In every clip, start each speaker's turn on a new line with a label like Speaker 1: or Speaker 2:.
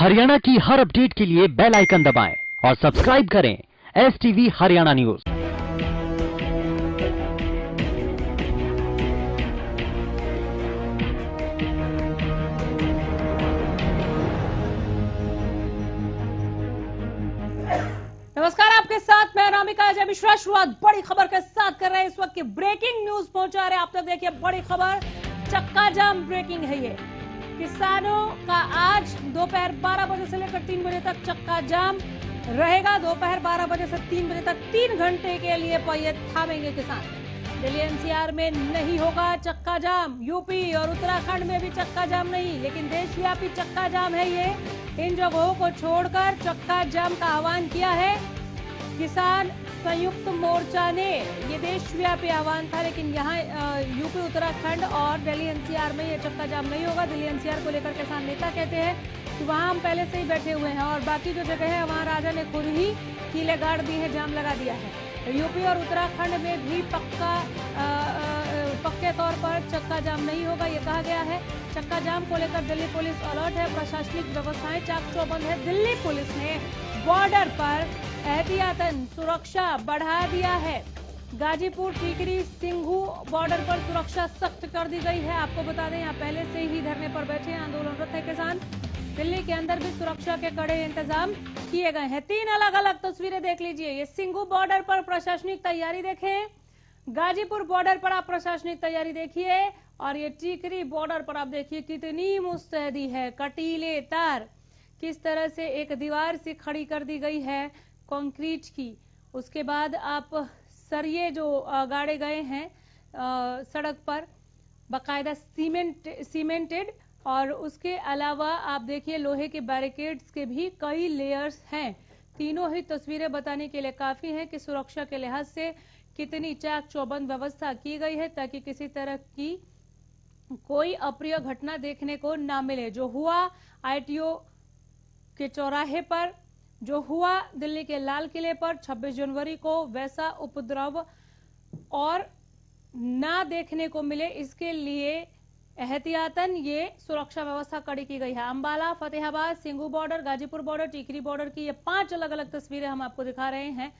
Speaker 1: हरियाणा की हर अपडेट के लिए बेल आइकन दबाएं और सब्सक्राइब करें STV हरियाणा न्यूज।
Speaker 2: नमस्कार, आपके साथ मैं अनामिका अजय मिश्रा। शुरुआत बड़ी खबर के साथ कर रहे हैं। इस वक्त की ब्रेकिंग न्यूज पहुंचा रहे हैं आप तक। देखिए बड़ी खबर, चक्का जाम ब्रेकिंग है ये। किसानों का आज दोपहर 12 बजे से लेकर 3 बजे तक चक्का जाम रहेगा। दोपहर 12 बजे से 3 बजे तक 3 घंटे के लिए पहिए थामेंगे किसान। दिल्ली NCR में नहीं होगा चक्का जाम। यूपी और उत्तराखंड में भी चक्का जाम नहीं, लेकिन देशव्यापी चक्का जाम है ये। इन जगहों को छोड़कर चक्का जाम का आह्वान किया है किसान संयुक्त मोर्चा ने। ये देशव्यापी आह्वान था, लेकिन यहाँ यूपी, उत्तराखंड और दिल्ली NCR में ये चक्का जाम नहीं होगा। दिल्ली NCR को लेकर किसान नेता कहते हैं कि वहाँ हम पहले से ही बैठे हुए हैं और बाकी जो जगह है वहाँ राजा ने खुद ही कीले गाड़ दी है, जाम लगा दिया है। यूपी और उत्तराखंड में भी पक्के तौर पर चक्का जाम नहीं होगा, ये कहा गया है। चक्का जाम को लेकर दिल्ली पुलिस अलर्ट है। प्रशासनिक व्यवस्थाएं चाक चौबंद है। दिल्ली पुलिस ने बॉर्डर पर एहतियातन सुरक्षा बढ़ा दिया है। गाजीपुर, टीकरी, सिंघू बॉर्डर पर सुरक्षा सख्त कर दी गई है। आपको बता दें, यहाँ पहले से ही धरने पर बैठे हैं, आंदोलनरत है किसान। दिल्ली के अंदर भी सुरक्षा के कड़े इंतजाम किए गए हैं। 3 अलग अलग तस्वीरें देख लीजिए। ये सिंघू बॉर्डर पर प्रशासनिक तैयारी देखें, गाजीपुर बॉर्डर पर आप प्रशासनिक तैयारी देखिए, और ये टीकरी बॉर्डर पर आप देखिए कितनी मुस्तैदी है। कटीले तार किस तरह से एक दीवार से खड़ी कर दी गई है कंक्रीट की। उसके बाद आप सरिये जो गाड़े गए हैं सड़क पर बाकायदा सीमेंटेड, और उसके अलावा आप देखिए लोहे के बैरिकेड्स के भी कई लेयर्स हैं। तीनों ही तस्वीरें बताने के लिए काफी हैं कि सुरक्षा के लिहाज से कितनी चाक चौबंद व्यवस्था की गई है, ताकि किसी तरह की कोई अप्रिय घटना देखने को ना मिले। जो हुआ ITO के चौराहे पर, जो हुआ दिल्ली के लाल किले पर 26 जनवरी को, वैसा उपद्रव और ना देखने को मिले, इसके लिए एहतियातन ये सुरक्षा व्यवस्था कड़ी की गई है। Ambala, Fatehabad, Singhu border, Ghazipur border, Tikri border की ये 5 अलग अलग तस्वीरें हम आपको दिखा रहे हैं,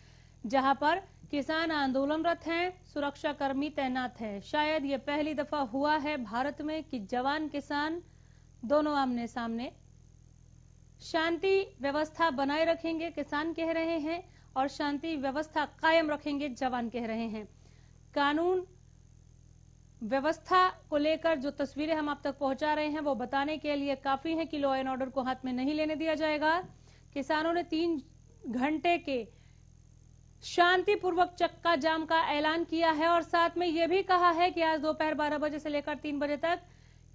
Speaker 2: जहां पर किसान आंदोलनरत हैं, सुरक्षा कर्मी तैनात हैं। शायद ये पहली दफा हुआ है भारत में कि जवान किसान दोनों आमने सामने। शांति व्यवस्था बनाए रखेंगे किसान कह रहे हैं, और शांति व्यवस्था कायम रखेंगे जवान कह रहे हैं। कानून व्यवस्था को लेकर जो तस्वीरें हम आप तक पहुंचा रहे हैं वो बताने के लिए काफी है कि लॉ एंड ऑर्डर को हाथ में नहीं लेने दिया जाएगा। किसानों ने 3 घंटे के शांतिपूर्वक चक्का जाम का ऐलान किया है, और साथ में यह भी कहा है कि आज दोपहर 12 बजे से लेकर 3 बजे तक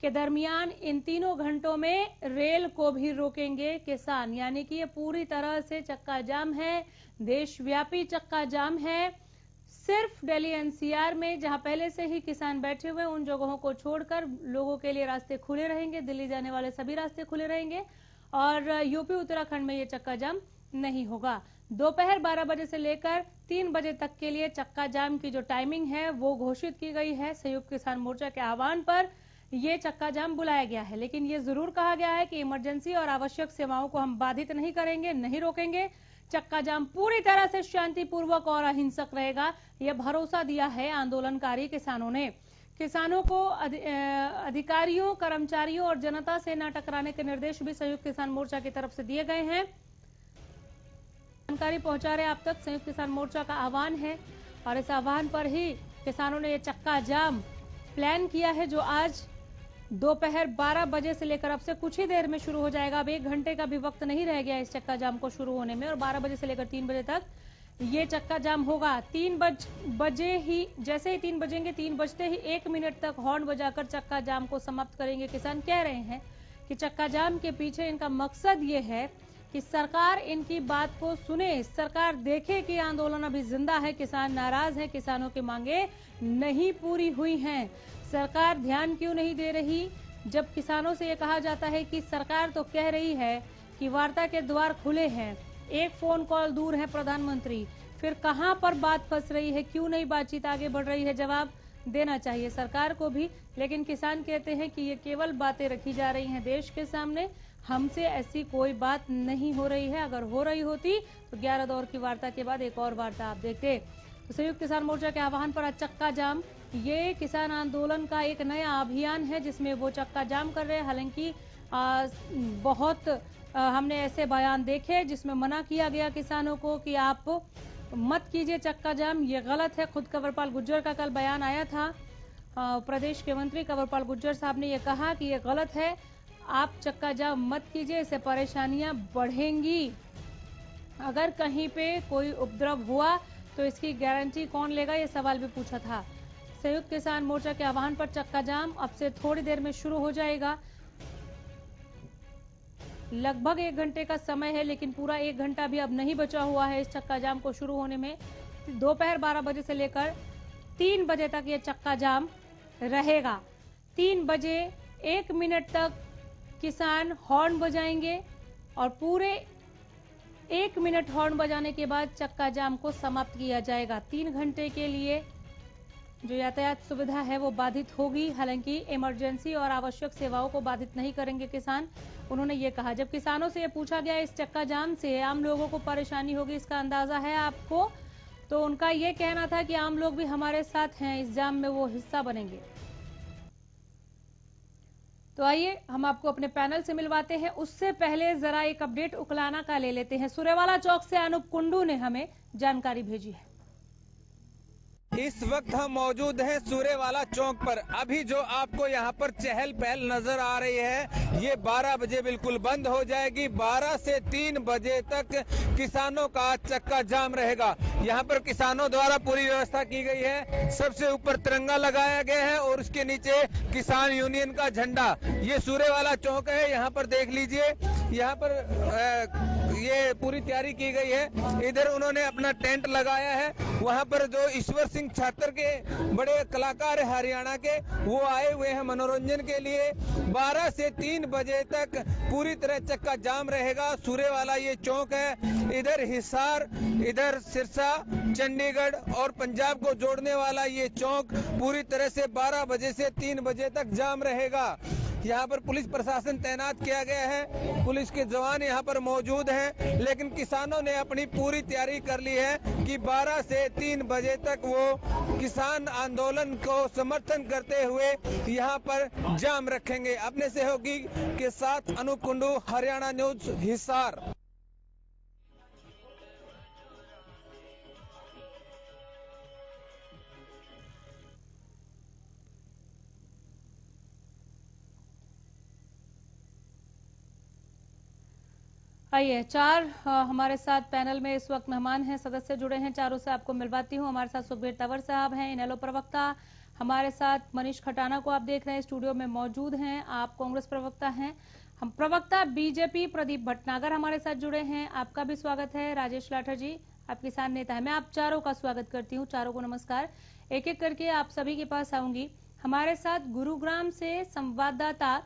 Speaker 2: के दरमियान इन तीनों घंटों में रेल को भी रोकेंगे किसान। यानी कि ये पूरी तरह से चक्का जाम है, देशव्यापी चक्का जाम है। सिर्फ दिल्ली NCR में जहां पहले से ही किसान बैठे हुए, उन जगहों को छोड़कर लोगों के लिए रास्ते खुले रहेंगे। दिल्ली जाने वाले सभी रास्ते खुले रहेंगे, और यूपी, उत्तराखंड में ये चक्का जाम नहीं होगा। दोपहर 12 बजे से लेकर 3 बजे तक के लिए चक्का जाम की जो टाइमिंग है वो घोषित की गई है। संयुक्त किसान मोर्चा के आह्वान पर ये चक्का जाम बुलाया गया है, लेकिन ये जरूर कहा गया है कि इमरजेंसी और आवश्यक सेवाओं को हम बाधित नहीं करेंगे, नहीं रोकेंगे। चक्का जाम पूरी तरह से शांतिपूर्वक और अहिंसक रहेगा, यह भरोसा दिया है आंदोलनकारी किसानों ने। किसानों को अधिकारियों, कर्मचारियों और जनता से न टकराने के निर्देश भी संयुक्त किसान मोर्चा की तरफ से दिए गए हैं। जानकारी पहुंचा रहे आप तक। संयुक्त किसान मोर्चा का आह्वान है, और इस आह्वान पर ही किसानों ने यह चक्का जाम प्लान किया है, जो आज दोपहर 12 बजे से लेकर अब से कुछ ही देर में शुरू हो जाएगा। अब 1 घंटे का भी वक्त नहीं रह गया इस चक्का जाम को शुरू होने में, और 12 बजे से लेकर 3 बजे तक ये चक्का जाम होगा। 3 बजे ही, जैसे ही 3 बजेंगे, 3 बजते ही 1 मिनट तक हॉर्न बजाकर चक्का जाम को समाप्त करेंगे। किसान कह रहे हैं कि चक्का जाम के पीछे इनका मकसद ये है कि सरकार इनकी बात को सुने, सरकार देखे कि आंदोलन अभी जिंदा है, किसान नाराज है, किसानों की मांगे नहीं पूरी हुई हैं। सरकार ध्यान क्यों नहीं दे रही? जब किसानों से ये कहा जाता है कि सरकार तो कह रही है कि वार्ता के द्वार खुले हैं, एक फोन कॉल दूर है प्रधानमंत्री, फिर कहां पर बात फंस रही है, क्यों नहीं बातचीत आगे बढ़ रही है? जवाब देना चाहिए सरकार को भी। लेकिन किसान कहते हैं कि ये केवल बातें रखी जा रही हैं देश के सामने, हमसे ऐसी कोई बात नहीं हो रही है। अगर हो रही होती तो 11 दौर की वार्ता के बाद एक और वार्ता आप देखते। तो संयुक्त किसान मोर्चा के आह्वान पर आज चक्का जाम, ये किसान आंदोलन का एक नया अभियान है जिसमें वो चक्का जाम कर रहे हैं। हालांकि बहुत हमने ऐसे बयान देखे जिसमें मना किया गया किसानों को कि आप मत कीजिए चक्का जाम, ये गलत है। खुद कंवरपाल गुर्जर का कल बयान आया था, प्रदेश के मंत्री कंवरपाल गुर्जर साहब ने ये कहा कि ये गलत है, आप चक्का जाम मत कीजिए, इससे परेशानियां बढ़ेंगी। अगर कहीं पे कोई उपद्रव हुआ तो इसकी गारंटी कौन लेगा, ये सवाल भी पूछा था। संयुक्त किसान मोर्चा के आह्वान पर चक्का जाम अब से थोड़ी देर में शुरू हो जाएगा। लगभग 1 घंटे का समय है, लेकिन पूरा 1 घंटा भी अब नहीं बचा हुआ है इस चक्का जाम को शुरू होने में। दोपहर 12 बजे से लेकर 3 बजे तक ये चक्का जाम रहेगा। 3 बजे 1 मिनट तक किसान हॉर्न बजाएंगे और पूरे 1 मिनट हॉर्न बजाने के बाद चक्का जाम को समाप्त किया जाएगा। 3 घंटे के लिए जो यातायात सुविधा है वो बाधित होगी। हालांकि इमरजेंसी और आवश्यक सेवाओं को बाधित नहीं करेंगे किसान, उन्होंने ये कहा। जब किसानों से ये पूछा गया इस चक्का जाम से आम लोगों को परेशानी होगी, इसका अंदाजा है आपको, तो उनका ये कहना था कि आम लोग भी हमारे साथ हैं, इस जाम में वो हिस्सा बनेंगे। तो आइए हम आपको अपने पैनल से मिलवाते हैं। उससे पहले जरा एक अपडेट उकलाना का ले लेते हैं। सूर्यवाला चौक से अनूप कुंडू ने हमें जानकारी भेजी है।
Speaker 3: इस वक्त हम मौजूद हैं सूर्यवाला चौक पर। अभी जो आपको यहाँ पर चहल पहल नजर आ रही है, ये 12 बजे बिल्कुल बंद हो जाएगी। 12 से 3 बजे तक किसानों का चक्का जाम रहेगा। यहाँ पर किसानों द्वारा पूरी व्यवस्था की गई है। सबसे ऊपर तिरंगा लगाया गया है और उसके नीचे किसान यूनियन का झंडा। ये सूर्यवाला चौक है, यहाँ पर देख लीजिए, यहाँ पर ये पूरी तैयारी की गई है। इधर उन्होंने अपना टेंट लगाया है। वहाँ पर जो ईश्वर सिंह छात्र के बड़े कलाकार है हरियाणा के, वो आए हुए हैं मनोरंजन के लिए। 12 से 3 बजे तक पूरी तरह चक्का जाम रहेगा। सूर्यवाला ये चौक है, इधर हिसार, इधर सिरसा, चंडीगढ़ और पंजाब को जोड़ने वाला ये चौक पूरी तरह से 12 बजे से 3 बजे तक जाम रहेगा। यहाँ पर पुलिस प्रशासन तैनात किया गया है, पुलिस के जवान यहाँ पर मौजूद हैं, लेकिन किसानों ने अपनी पूरी तैयारी कर ली है कि 12 से 3 बजे तक वो किसान आंदोलन को समर्थन करते हुए यहाँ पर जाम रखेंगे। अपने सहयोगी के साथ अनूप कुंडू, हरियाणा न्यूज, हिसार।
Speaker 2: आइए, 4 हमारे साथ पैनल में इस वक्त मेहमान हैं, सदस्य जुड़े हैं, चारों से आपको मिलवाती हूं। हमारे साथ सुखबीर तंवर साहब हैं, इनेलो प्रवक्ता। हमारे साथ मनीष खटाना को आप देख रहे हैं, स्टूडियो में मौजूद हैं। आप कांग्रेस प्रवक्ता हैं। हम प्रवक्ता बीजेपी प्रदीप भटनागर हमारे साथ जुड़े हैं, आपका भी स्वागत है। राजेश लाठर जी, आप किसान नेता है। मैं आप चारों का स्वागत करती हूँ, चारों को नमस्कार। एक एक करके आप सभी के पास आऊंगी। हमारे साथ गुरुग्राम से संवाददाता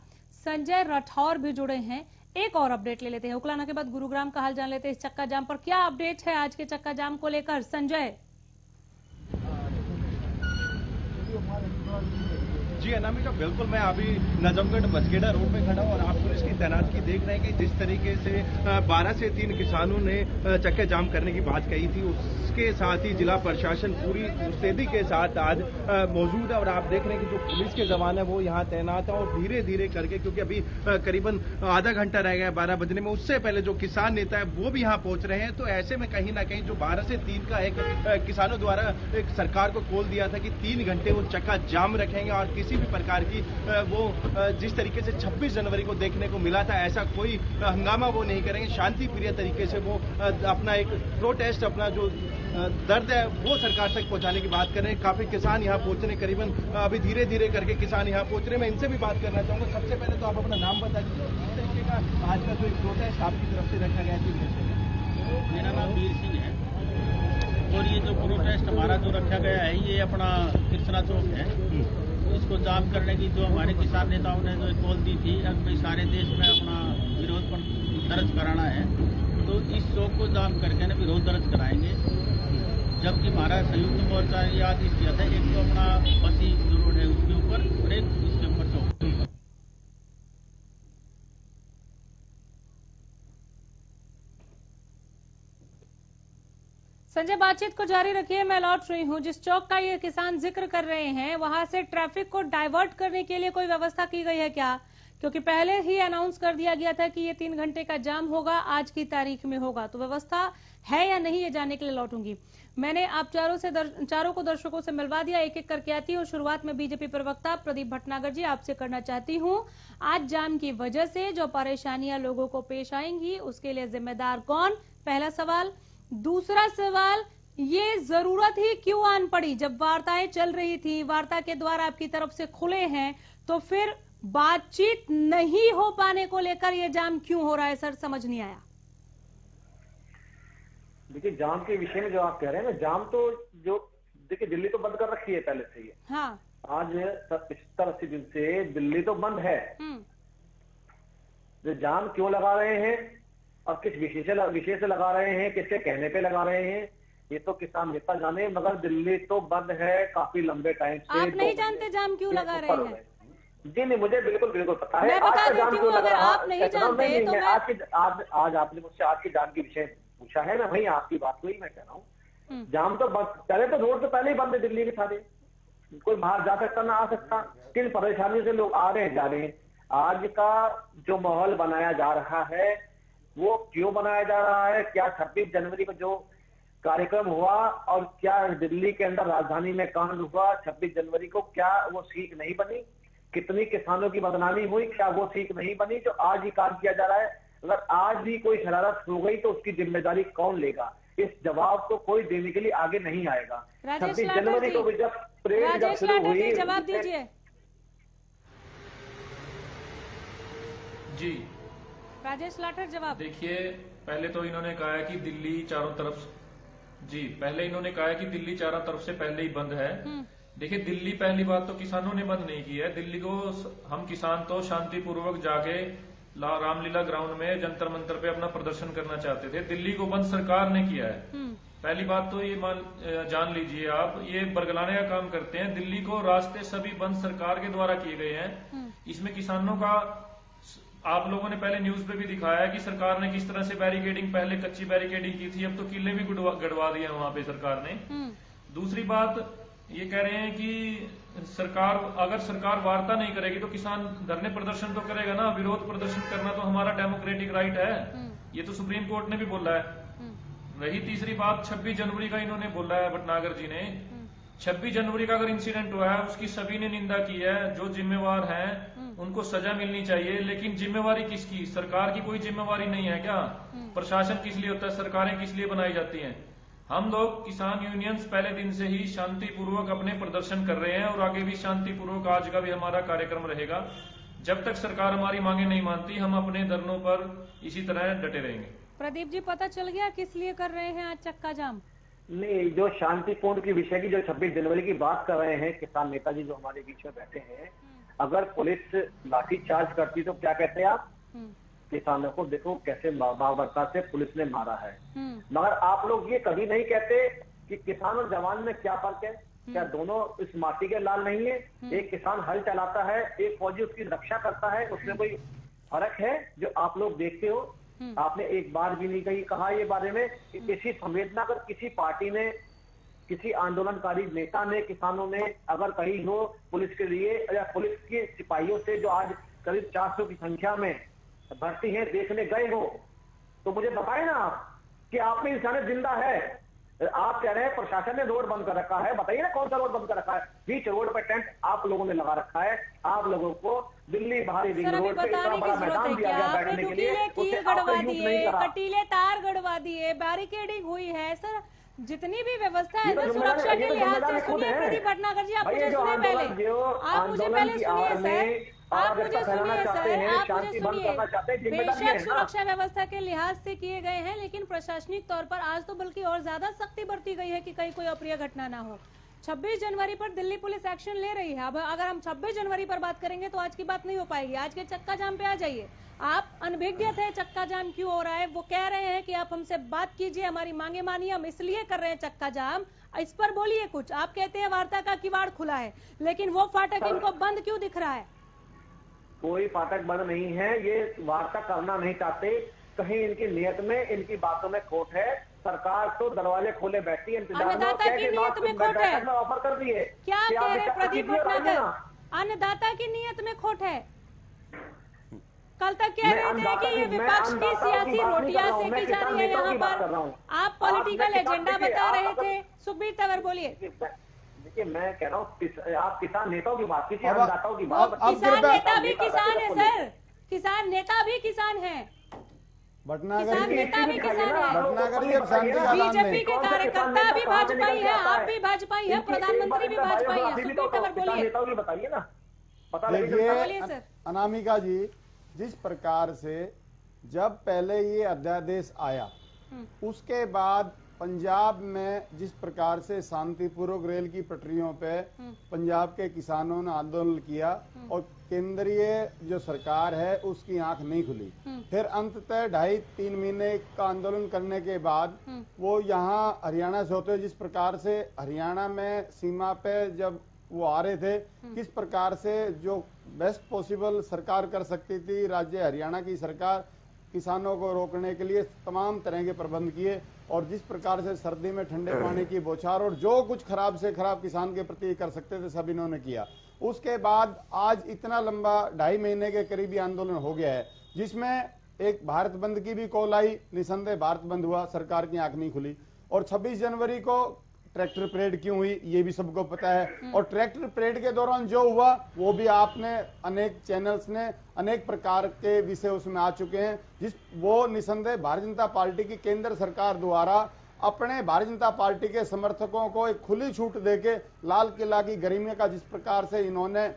Speaker 2: संजय राठौर भी जुड़े हैं। एक और अपडेट ले लेते हैं, उकलाना के बाद गुरुग्राम का हाल जान लेते हैं। इस चक्का जाम पर क्या अपडेट है आज के चक्का जाम को लेकर, संजय?
Speaker 4: जी अनामिका, बिल्कुल मैं अभी नजमगढ़ बसगेड़ा रोड में खड़ा हूं और आप पुलिस की तैनाती देख रहे हैं कि जिस तरीके से 12 से 3 किसानों ने चक्का जाम करने की बात कही थी, उसके साथ ही जिला प्रशासन पूरी मुस्तैदी के साथ आज मौजूद है। और आप देख रहे हैं कि जो पुलिस के जवान है वो यहाँ तैनात है और धीरे धीरे करके, क्योंकि अभी करीबन आधा घंटा रह गया है 12 बजने में, उससे पहले जो किसान नेता है वो भी यहाँ पहुंच रहे हैं। तो ऐसे में कहीं ना कहीं जो 12 से 3 का एक किसानों द्वारा एक सरकार को कॉल दिया था कि 3 घंटे वो चक्का जाम रखेंगे और किसी भी प्रकार की वो जिस तरीके से 26 जनवरी को देखने को मिला था ऐसा कोई हंगामा वो नहीं करेंगे। शांति प्रिय तरीके से वो अपना एक प्रोटेस्ट, अपना जो दर्द है वो सरकार तक पहुंचाने की बात कर रहे हैं। काफी किसान यहाँ पहुंच रहे, करीबन अभी धीरे धीरे करके किसान यहाँ पहुंच रहे हैं। मैं इनसे भी बात करना चाहूंगा। सबसे पहले तो आप अपना नाम बता दीजिए, किस तरीके का आज का जो एक प्रोटेस्ट आपकी तरफ से रखा गया है?
Speaker 5: मेरा नाम वीर सिंह है और ये जो प्रोटेस्ट हमारा जो रखा गया है ये अपना कृष्णा चौक है। इसको जाम करने की जो हमारे किसान नेताओं ने जो कॉल दी थी, अब भाई सारे देश में अपना विरोध पर दर्ज कराना है, तो इस चौक को जाम करके ना विरोध दर्ज कराएंगे। जबकि हमारा संयुक्त मोर्चा ये आदेश दिया था, एक तो अपना बसी जो रोड है उसके ऊपर और एक इसके ऊपर चौक।
Speaker 2: संजय, बातचीत को जारी रखिए। मैं लौट रही हूं। जिस चौक का ये किसान जिक्र कर रहे हैं, वहां से ट्रैफिक को डाइवर्ट करने के लिए कोई व्यवस्था की गई है क्या? क्योंकि पहले ही अनाउंस कर दिया गया था कि ये 3 घंटे का जाम होगा, आज की तारीख में होगा। तो व्यवस्था है या नहीं, ये जानने के लिए लौटूंगी। मैंने आप चारों को दर्शकों से मिलवा दिया, एक एक करके आती हूँ। शुरुआत में बीजेपी प्रवक्ता प्रदीप भटनागर जी आपसे करना चाहती हूँ। आज जाम की वजह से जो परेशानियां लोगों को पेश आएंगी, उसके लिए जिम्मेदार कौन, पहला सवाल। दूसरा सवाल, ये जरूरत ही क्यों आन पड़ी? जब वार्ताएं चल रही थी, वार्ता के द्वार आपकी तरफ से खुले हैं, तो फिर बातचीत नहीं हो पाने को लेकर ये जाम क्यों हो रहा है? सर, समझ नहीं आया।
Speaker 6: देखिए, जाम के विषय में जो आप कह रहे हैं ना, जाम तो जो देखिए दिल्ली तो बंद कर रखी है पहले से ही। हाँ। आज 70-80 दिन से दिल्ली तो बंद है। जो जाम क्यों लगा रहे हैं और किस विषय से लगा रहे हैं, किसके कहने पे लगा रहे हैं, ये तो किसान नेता जाने, मगर दिल्ली तो बंद है काफी लंबे टाइम से। आप नहीं जानते जाम क्यों लगा रहे हैं? जी नहीं, मुझे बिल्कुल पता है। आज का जाम क्यों लगा रहा है, आप नहीं जानते तो आज आपने मुझसे आज के जाम के विषय पूछा है ना, वही आपकी बात हुई। मैं कह रहा हूँ जाम तो पहले तो रोड तो पहले ही बंद है दिल्ली के सारे, कोई बाहर जा सकता ना आ सकता। किन परेशानियों से लोग आ रहे हैं जा रहे हैं। आज का जो माहौल बनाया जा रहा है वो क्यों बनाया जा रहा है? क्या 26 जनवरी को जो कार्यक्रम हुआ और क्या दिल्ली के अंदर राजधानी में कांड हुआ 26 जनवरी को, क्या वो सीख नहीं बनी? कितनी किसानों की बदनामी हुई, क्या वो सीख नहीं बनी जो आज ही काम किया जा रहा है? अगर आज भी कोई शरारत हो गई तो उसकी जिम्मेदारी कौन लेगा? इस जवाब को कोई देने के लिए आगे नहीं आएगा। 26 जनवरी को जब परेड जब शुरू हुई,
Speaker 2: जवाब दीजिए
Speaker 7: जी।
Speaker 2: राजेश लाठर, जवाब
Speaker 7: देखिए, पहले तो इन्होंने कहा है कि दिल्ली चारों तरफ जी पहले इन्होंने कहा है कि दिल्ली चारों तरफ से पहले ही बंद है। देखिए, दिल्ली पहली बात तो किसानों ने बंद नहीं की है। दिल्ली को हम किसान तो शांतिपूर्वक जाके रामलीला ग्राउंड में जंतर मंतर पे अपना प्रदर्शन करना चाहते थे। दिल्ली को बंद सरकार ने किया है। पहली बात तो ये जान लीजिए आप, ये बरगलाने का काम करते हैं। दिल्ली को रास्ते सभी बंद सरकार के द्वारा किए गए हैं। इसमें किसानों का, आप लोगों ने पहले न्यूज पे भी दिखाया है कि सरकार ने किस तरह से बैरिकेडिंग, पहले कच्ची बैरिकेडिंग की थी, अब तो किले भी गड़वा दिए वहां पे सरकार ने। दूसरी बात ये कह रहे हैं कि अगर सरकार वार्ता नहीं करेगी तो किसान धरने प्रदर्शन तो करेगा ना। विरोध प्रदर्शन करना तो हमारा डेमोक्रेटिक राइट है, ये तो सुप्रीम कोर्ट ने भी बोला है। रही तीसरी बात, 26 जनवरी का इन्होंने बोला है भटनागर जी ने। 26 जनवरी का अगर इंसिडेंट हुआ है उसकी सभी ने निंदा की है। जो जिम्मेवार हैं उनको सजा मिलनी चाहिए, लेकिन जिम्मेवारी किसकी? सरकार की कोई जिम्मेवारी नहीं है क्या? प्रशासन किस लिए होता है? सरकारें किस लिए बनाई जाती हैं? हम लोग किसान यूनियंस पहले दिन से ही शांतिपूर्वक अपने प्रदर्शन कर रहे हैं और आगे भी शांतिपूर्वक आज का भी हमारा कार्यक्रम रहेगा। जब तक सरकार हमारी मांगे नहीं मानती, हम अपने धरनों पर इसी तरह डटे रहेंगे।
Speaker 2: प्रदीप जी, पता चल गया किस लिए कर रहे हैं आज चक्का जाम?
Speaker 6: नहीं, जो शांतिपूर्ण की विषय की जो 26 जनवरी की बात कर रहे हैं किसान नेताजी जो हमारे बीच में बैठे हैं, अगर पुलिस लाठीचार्ज करती तो क्या कहते हैं आप? किसानों को देखो कैसे बाबरता से पुलिस ने मारा है। मगर आप लोग ये कभी नहीं कहते कि किसान और जवान में क्या फर्क है? क्या दोनों इस माटी के लाल नहीं है? एक किसान हल चलाता है, एक फौजी उसकी रक्षा करता है, उसमें कोई फर्क है जो आप लोग देखते हो? आपने एक बार भी नहीं कही कहा ये बारे में। किसी संवेदना अगर किसी पार्टी ने, किसी आंदोलनकारी नेता ने, किसानों ने अगर कही हो पुलिस के लिए या पुलिस के सिपाहियों से जो आज करीब 400 की संख्या में भर्ती है देखने गए हो, तो मुझे बताएं ना आप कि आप में इंसानियत जिंदा है। आप कह रहे हैं प्रशासन ने रोड बंद कर रखा है, बताइए ना कौन सा रोड बंद कर रखा है? बीच रोड पे टेंट आप लोगों ने लगा रखा है। आप लोगों को दिल्ली बाहरी रिंग रोड पे इतना बड़ा मैदान दिया गया बैठने के लिए,
Speaker 2: कटीले तार गड़वा दिए, बैरिकेडिंग हुई है। सर, जितनी भी व्यवस्था है तो सुरक्षा के लिहाज से सुनिए प्रदीप भटनागर जी, आप मुझे सुनिए पहले, आप मुझे पहले सुनिए सर, आप मुझे सुनिए सर, आप मुझे सुनिए। बेशक सुरक्षा व्यवस्था के लिहाज से किए गए हैं, लेकिन प्रशासनिक तौर पर आज तो बल्कि और ज्यादा सख्ती बरती गई है कि कहीं कोई अप्रिय घटना ना हो। 26 जनवरी पर दिल्ली पुलिस एक्शन ले रही है। अब अगर हम 26 जनवरी पर बात करेंगे तो आज की बात नहीं हो पाएगी। आज के चक्का जाम पे आ जाइए। आप अनभिज्ञ थे चक्का जाम क्यों हो रहा है, वो कह रहे हैं कि आप हमसे बात कीजिए, हमारी मांगे मानिए, हम इसलिए कर रहे हैं चक्का जाम, इस पर बोलिए कुछ। आप कहते हैं वार्ता का किवाड़ खुला है, लेकिन वो फाटक इनको बंद क्यों दिख रहा है?
Speaker 6: कोई फाटक बंद नहीं है, ये वार्ता करना नहीं चाहते, कहीं इनकी नियत में, इनकी बातों में खोट है। सरकार तो दरवाजे खोले बैठी है,
Speaker 2: अन्नदाता की नियत में खोट है,
Speaker 6: ऑफर कर दिए।
Speaker 2: क्या कह रहे प्रदीप भटनागर? अन्नदाता की नियत में खोट है। कल तक कह रहे थे कि ये विपक्ष की सियासी रोटियां सेकी जा रही है यहाँ पर, आप पॉलिटिकल एजेंडा बता रहे थे। सुखबीर तंवर बोलिए।
Speaker 6: देखिए मैं कह रहा हूँ, आप किसान नेताओं की बात कीजिए, अन्नदाताओं की बात।
Speaker 2: किसान नेता भी किसान है सर, किसान नेता भी किसान है,
Speaker 8: भटनागर
Speaker 2: नेता भी किसान है,
Speaker 8: भटनागर जी अब शांति का नाम
Speaker 2: बीजेपी
Speaker 8: नहीं।
Speaker 2: के कार्यकर्ता भी भाजपाई है, आप भी भाजपाई है, प्रधानमंत्री भी भाजपाई है। सुखबीर तंवर बोलिए।
Speaker 6: नेताओं की बताइए ना, पता
Speaker 8: देखिए अनामिका जी, जिस प्रकार से जब पहले ये अध्यादेश आया उसके बाद पंजाब में जिस प्रकार से शांतिपूर्वक रेल की पटरियों पे पंजाब के किसानों ने आंदोलन किया और केंद्रीय जो सरकार है उसकी आंख नहीं खुली, फिर अंततः 2.5-3 महीने का आंदोलन करने के बाद वो यहाँ हरियाणा से होते, जिस प्रकार से हरियाणा में सीमा पे जब वो आ रहे थे, किस प्रकार से जो बेस्ट पॉसिबल सरकार कर सकती थी, राज्य हरियाणा की सरकार किसानों को रोकने के लिए तमाम तरह के प्रबंध किए और जिस प्रकार से सर्दी में ठंडे पानी की बौछार और जो कुछ खराब से खराब किसान के प्रति कर सकते थे सब इन्होंने किया। उसके बाद आज इतना लंबा 2.5 महीने के करीबी आंदोलन हो गया है, जिसमें एक भारत बंद की भी कॉल आई, निसंदेह भारत बंद हुआ, सरकार की आंख नहीं खुली। और 26 जनवरी को ट्रैक्टर परेड क्यों हुई ये भी सबको पता है, और ट्रैक्टर परेड के दौरान जो हुआ वो भी आपने अनेक चैनल्स ने अनेक प्रकार के विषय उसमें आ चुके हैं, जिस वो निसंदेह भारतीय जनता पार्टी की केंद्र सरकार द्वारा अपने भारतीय जनता पार्टी के समर्थकों को एक खुली छूट देके लाल किला की गरिमा का जिस प्रकार से इन्होंने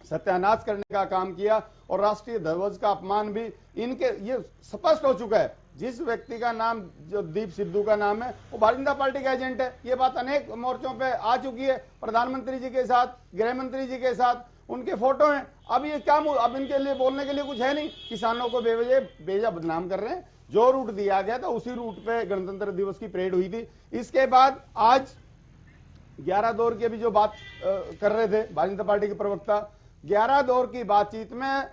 Speaker 8: सत्यानाश करने का काम किया और राष्ट्रीय ध्वज का अपमान भी, इनके ये स्पष्ट हो चुका है। जिस व्यक्ति का नाम जो दीप सिद्धू का नाम है वो भारतीय जनता पार्टी का एजेंट है, ये बात अनेक मोर्चों पे आ चुकी है, प्रधानमंत्री जी के साथ, गृह मंत्री जी के साथ उनके फोटो हैं। अब ये क्या, अब इनके लिए बोलने के लिए कुछ है नहीं, किसानों को बेवजह बदनाम कर रहे हैं। जो रूट दिया गया था उसी रूट पे गणतंत्र दिवस की परेड हुई थी। इसके बाद आज 11 दौर की अभी जो बात कर रहे थे भारतीय जनता पार्टी के प्रवक्ता, 11 दौर की बातचीत में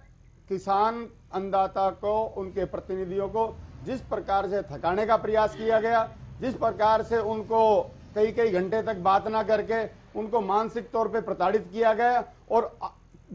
Speaker 8: किसान अन्नदाता को, उनके प्रतिनिधियों को जिस प्रकार से थकाने का प्रयास किया गया, जिस प्रकार से उनको कई घंटे तक बात ना करके उनको मानसिक तौर पे प्रताड़ित किया गया और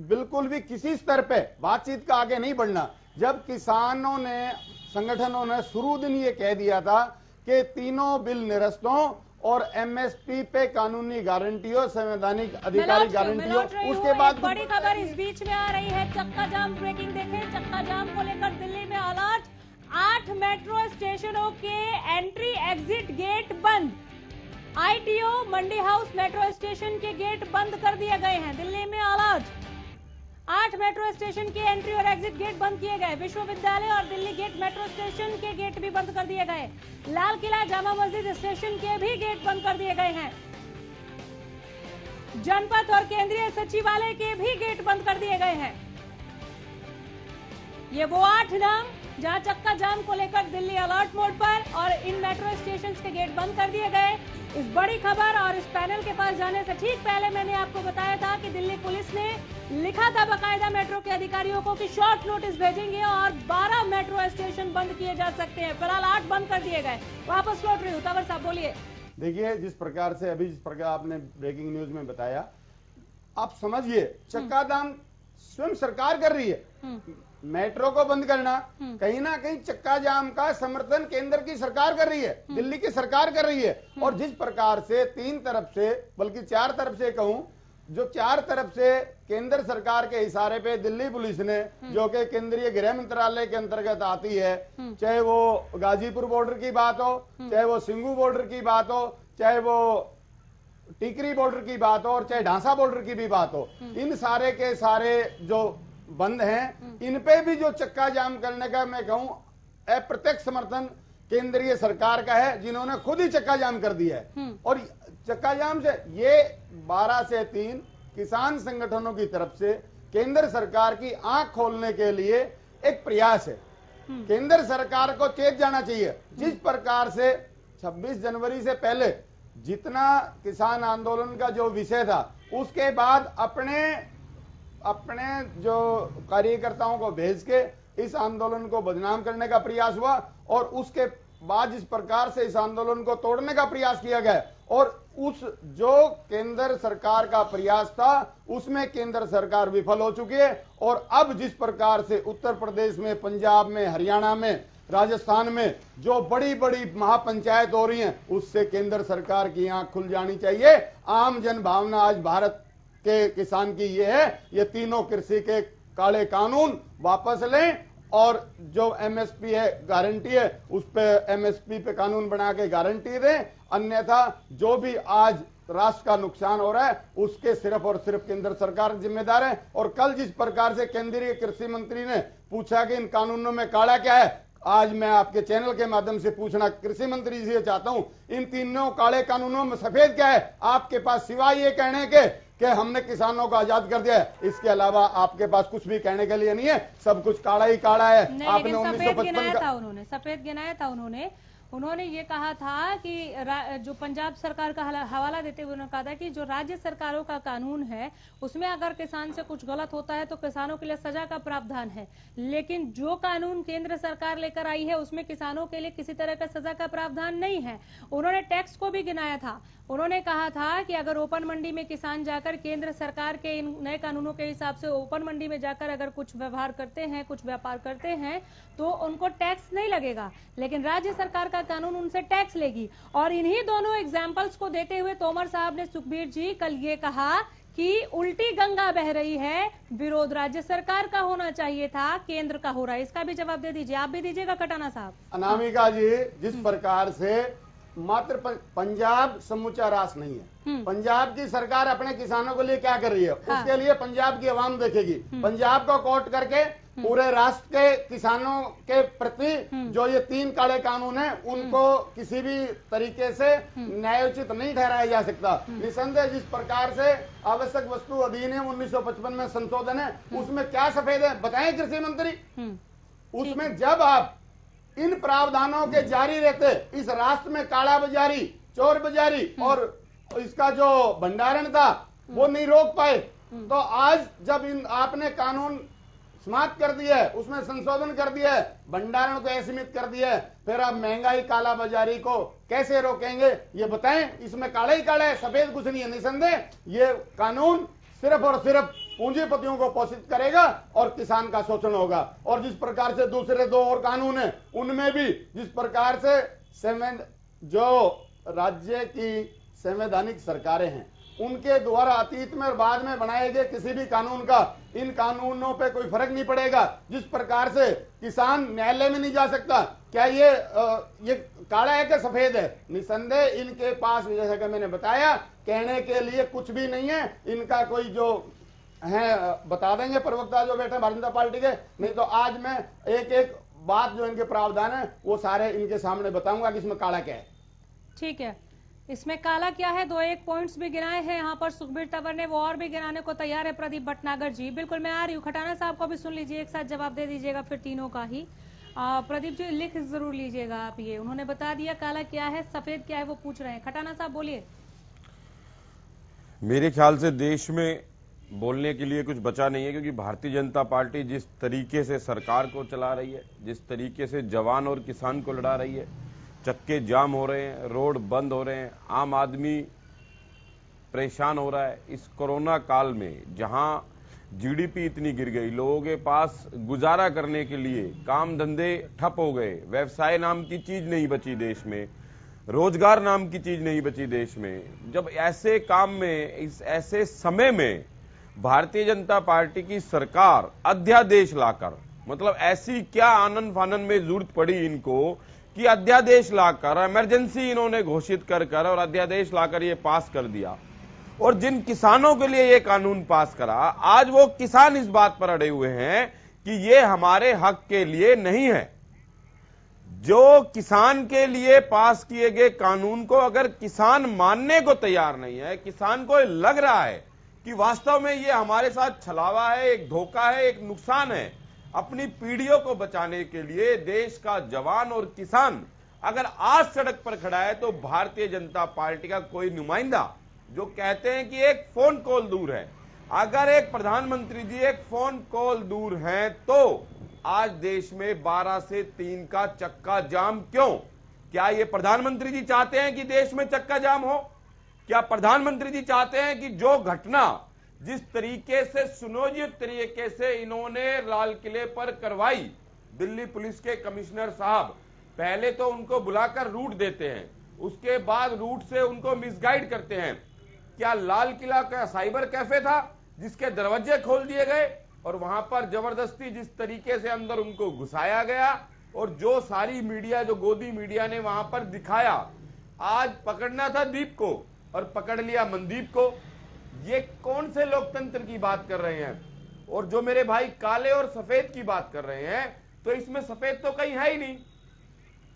Speaker 8: बिल्कुल भी किसी स्तर पे बातचीत का आगे नहीं बढ़ना। जब किसानों ने, संगठनों ने शुरू दिन ये कह दिया था कि तीनों बिल निरस्तों और एमएसपी पे कानूनी गारंटियों, संवैधानिक अधिकारी गारंटियों, उसके बाद
Speaker 2: बड़ी खबर इस बीच में आ रही है। चक्का जाम ब्रेकिंग देखें, चक्का जाम को लेकर दिल्ली में अलर्ट, 8 मेट्रो स्टेशनों के एंट्री एग्जिट गेट बंद, आईटीओ, मंडी हाउस मेट्रो स्टेशन के गेट बंद कर दिए गए हैं। दिल्ली में अलर्ट, 8 मेट्रो स्टेशन के एंट्री और एग्जिट गेट बंद किए गए। विश्वविद्यालय और दिल्ली गेट मेट्रो स्टेशन के गेट भी बंद कर दिए गए। लाल किला, जामा मस्जिद स्टेशन के भी गेट बंद कर दिए गए हैं। जनपद और केंद्रीय सचिवालय के भी गेट बंद कर दिए गए हैं। ये वो 8 नाम जहां चक्का जाम को लेकर दिल्ली अलर्ट मोड पर, और इन मेट्रो स्टेशन के गेट बंद कर दिए गए। इस बड़ी खबर और इस पैनल के पास जाने से ठीक पहले मैंने आपको बताया था कि दिल्ली पुलिस ने लिखा था बकायदा मेट्रो के अधिकारियों को कि शॉर्ट नोटिस भेजेंगे और 12 मेट्रो स्टेशन बंद किए जा सकते हैं। फिलहाल 8 बंद कर दिए गए। वापस लौट रही हूं, तंवर साहब बोलिए।
Speaker 8: देखिए, जिस प्रकार से अभी जिस प्रकार आपने ब्रेकिंग न्यूज में बताया, आप समझिए चक्का जाम स्वयं सरकार कर रही है। मेट्रो को बंद करना कहीं ना कहीं चक्का जाम का समर्थन केंद्र की सरकार कर रही है, दिल्ली की सरकार कर रही है। और जिस प्रकार से 3 तरफ से, बल्कि 4 तरफ से कहूं, जो 4 तरफ से केंद्र सरकार के इशारे पे दिल्ली पुलिस ने, जो कि केंद्रीय गृह मंत्रालय के अंतर्गत आती है, चाहे वो गाजीपुर बॉर्डर की बात हो, चाहे वो सिंगू बॉर्डर की बात हो, चाहे वो टिकरी बॉर्डर की बात हो, और चाहे ढांसा बॉर्डर की भी बात हो, इन सारे के सारे जो बंद हैं, इन पे भी जो चक्का जाम करने का मैं कहूं अप्रत्यक्ष समर्थन केंद्रीय सरकार का है, जिन्होंने खुद ही चक्का जाम कर दिया है। और चक्का जाम से ये 12 से 3 किसान संगठनों की तरफ से केंद्र सरकार की आंख खोलने के लिए एक प्रयास है। केंद्र सरकार को चेत जाना चाहिए। जिस प्रकार से 26 जनवरी से पहले जितना किसान आंदोलन का जो विषय था, उसके बाद अपने जो कार्यकर्ताओं को भेज के इस आंदोलन को बदनाम करने का प्रयास हुआ, और उसके बाद जिस प्रकार से इस आंदोलन को तोड़ने का प्रयास किया गया, और उस जो केंद्र सरकार का प्रयास था उसमें केंद्र सरकार विफल हो चुकी है। और अब जिस प्रकार से उत्तर प्रदेश में, पंजाब में, हरियाणा में, राजस्थान में जो बड़ी बड़ी महापंचायत हो रही हैं, उससे केंद्र सरकार की आंख खुल जानी चाहिए। आम जन भावना आज भारत के किसान की ये है, ये तीनों कृषि के काले कानून वापस लें, और जो एमएसपी है, गारंटी है, उस पे एमएसपी पे कानून बना के गारंटी दें। अन्यथा जो भी आज राष्ट्र का नुकसान हो रहा है उसके सिर्फ और सिर्फ केंद्र सरकार जिम्मेदार है। और कल जिस प्रकार से केंद्रीय कृषि मंत्री ने पूछा कि इन कानूनों में काला क्या है, आज मैं आपके चैनल के माध्यम से पूछना कृषि मंत्री जी से चाहता हूं, इन तीनों काले कानूनों में सफेद क्या है आपके पास, सिवाय ये कहने के कि हमने किसानों को आजाद कर दिया है। इसके अलावा आपके पास कुछ भी कहने के लिए नहीं है, सब कुछ काला ही काला है। आपने 1955
Speaker 2: का सफेद गिनाया था उन्होंने ये कहा था कि जो पंजाब सरकार का हवाला देते हुए उन्होंने कहा था कि जो राज्य सरकारों का कानून है उसमें अगर किसान से कुछ गलत होता है तो किसानों के लिए सजा का प्रावधान है, लेकिन जो कानून केंद्र सरकार लेकर आई है उसमें किसानों के लिए किसी तरह का सजा का प्रावधान नहीं है। उन्होंने टैक्स को भी गिनाया था। उन्होंने कहा था कि अगर ओपन मंडी में किसान जाकर केंद्र सरकार के इन नए कानूनों के हिसाब से ओपन मंडी में जाकर अगर कुछ व्यवहार करते हैं, कुछ व्यापार करते हैं, तो उनको टैक्स नहीं लगेगा, लेकिन राज्य सरकार का कानून उनसे टैक्स लेगी। और इन्हीं दोनों एग्जाम्पल्स को देते हुए तोमर साहब ने, सुखबीर जी, कल ये कहा कि उल्टी गंगा बह रही है, विरोध राज्य सरकार का होना चाहिए था, केंद्र का हो रहा है। इसका भी जवाब दे दीजिए, आप भी दीजिएगा कटाना साहब।
Speaker 8: अनामिका जी, जिस प्रकार से मात्र पंजाब समूचा राष्ट्र नहीं है, पंजाब की सरकार अपने किसानों के लिए क्या कर रही है, उसके लिए पंजाब की आवाम देखेगी। पंजाब को कोर्ट करके पूरे राष्ट्र के किसानों के प्रति जो ये 3 काले कानून हैं उनको किसी भी तरीके से न्यायोचित नहीं ठहराया जा सकता। निसंदेह जिस प्रकार से आवश्यक वस्तु अधिनियम 1955 में संशोधन है, उसमें क्या सफेद है बताएं कृषि मंत्री। उसमें जब आप इन प्रावधानों के जारी रहते इस राष्ट्र में काला बाजारी, चोर बाजारी और इसका जो भंडारण था वो नहीं रोक पाए, तो आज जब इन आपने कानून समाप्त कर दिया है, उसमें संशोधन कर दिया है, भंडारण को असीमित कर दिया है, फिर आप महंगाई, काला बाजारी को कैसे रोकेंगे ये बताएं। इसमें काला ही काला है, सफेद कुछ नहीं है। निसंदेह ये कानून सिर्फ और सिर्फ पूंजीपतियों को पोषित करेगा और किसान का शोषण होगा। और जिस प्रकार से दूसरे 2 और कानून हैं उनमें भी जिस प्रकार से जो राज्य की संवैधानिक सरकारें हैं उनके द्वारा अतीत में और बाद में बनाए गए किसी भी कानून का इन कानूनों पे कोई फर्क नहीं पड़ेगा। जिस प्रकार से किसान न्यायालय में नहीं जा सकता, क्या ये काला है कि सफेद है? निसंदेह इनके पास, जैसा कि मैंने बताया, कहने के लिए कुछ भी नहीं है। इनका कोई जो है बता देंगे प्रवक्ता जो बैठे भारतीय जनता पार्टी के, नहीं तो आज मैं एक एक बात जो इनके प्रावधान है वो सारे इनके सामने बताऊंगा कि इसमें काला क्या है।
Speaker 2: ठीक है, इसमें काला क्या है 2-1 पॉइंट्स भी गिनाए हैं यहाँ पर सुखबीर तंवर ने, वो और भी गिनाने को तैयार है प्रदीप भटनागर जी। बिल्कुल मैं आ रही हूँ, खटाना साहब को भी सुन लीजिए, एक साथ जवाब दे दीजिएगा फिर तीनों का ही। प्रदीप जी लिख जरूर लीजिएगा आप, ये उन्होंने बता दिया काला क्या है, सफेद क्या है वो पूछ रहे हैं। खटाना साहब बोलिए।
Speaker 9: मेरे ख्याल से देश में बोलने के लिए कुछ बचा नहीं है, क्योंकि भारतीय जनता पार्टी जिस तरीके से सरकार को चला रही है, जिस तरीके से जवान और किसान को लड़ा रही है, चक्के जाम हो रहे हैं, रोड बंद हो रहे हैं, आम आदमी परेशान हो रहा है। इस कोरोना काल में जहां जीडीपी इतनी गिर गई, लोगों के पास गुजारा करने के लिए काम धंधे ठप हो गए, व्यवसाय नाम की चीज नहीं बची देश में, रोजगार नाम की चीज नहीं बची देश में। जब ऐसे काम में, इस ऐसे समय में भारतीय जनता पार्टी की सरकार अध्यादेश लाकर, मतलब ऐसी क्या आनन फानन में जरूरत पड़ी इनको कि अध्यादेश लाकर, इमरजेंसी इन्होंने घोषित कर और अध्यादेश लाकर ये पास कर दिया। और जिन किसानों के लिए ये कानून पास करा, आज वो किसान इस बात पर अड़े हुए हैं कि ये हमारे हक के लिए नहीं है। जो किसान के लिए पास किए गए कानून को अगर किसान मानने को तैयार नहीं है, किसान को लग रहा है कि वास्तव में ये हमारे साथ छलावा है, एक धोखा है, एक नुकसान है, अपनी पीढ़ियों को बचाने के लिए देश का जवान और किसान अगर आज सड़क पर खड़ा है तो भारतीय जनता पार्टी का कोई नुमाइंदा जो कहते हैं कि एक फोन कॉल दूर है, अगर एक प्रधानमंत्री जी एक फोन कॉल दूर हैं तो आज देश में 12 से 3 का चक्का जाम क्यों? क्या ये प्रधानमंत्री जी चाहते हैं कि देश में चक्का जाम हो? क्या प्रधानमंत्री जी चाहते हैं कि जो घटना जिस तरीके से सुनियोजित तरीके से इन्होंने लाल किले पर करवाई, दिल्ली पुलिस के कमिश्नर साहब पहले तो उनको बुलाकर रूट देते हैं, उसके बाद रूट से उनको मिसगाइड करते हैं। क्या लाल किला का साइबर कैफे था जिसके दरवाजे खोल दिए गए और वहां पर जबरदस्ती जिस तरीके से अंदर उनको घुसाया गया और जो सारी मीडिया, जो गोदी मीडिया ने वहां पर दिखाया, आज पकड़ना था दीप को और पकड़ लिया मनदीप को। ये कौन से लोकतंत्र की बात कर रहे हैं? और जो मेरे भाई काले और सफेद की बात कर रहे हैं, तो इसमें सफेद तो कहीं है ही नहीं।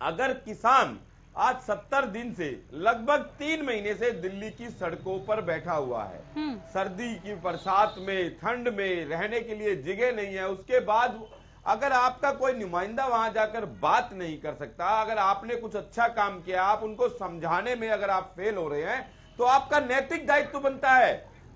Speaker 9: अगर किसान आज 70 दिन से लगभग 3 महीने से दिल्ली की सड़कों पर बैठा हुआ है, सर्दी की बरसात में, ठंड में रहने के लिए जगह नहीं है, उसके बाद अगर आपका कोई नुमाइंदा वहां जाकर बात नहीं कर सकता, अगर आपने कुछ अच्छा काम किया, आप उनको समझाने में अगर आप फेल हो रहे हैं, तो आपका नैतिक दायित्व बनता है।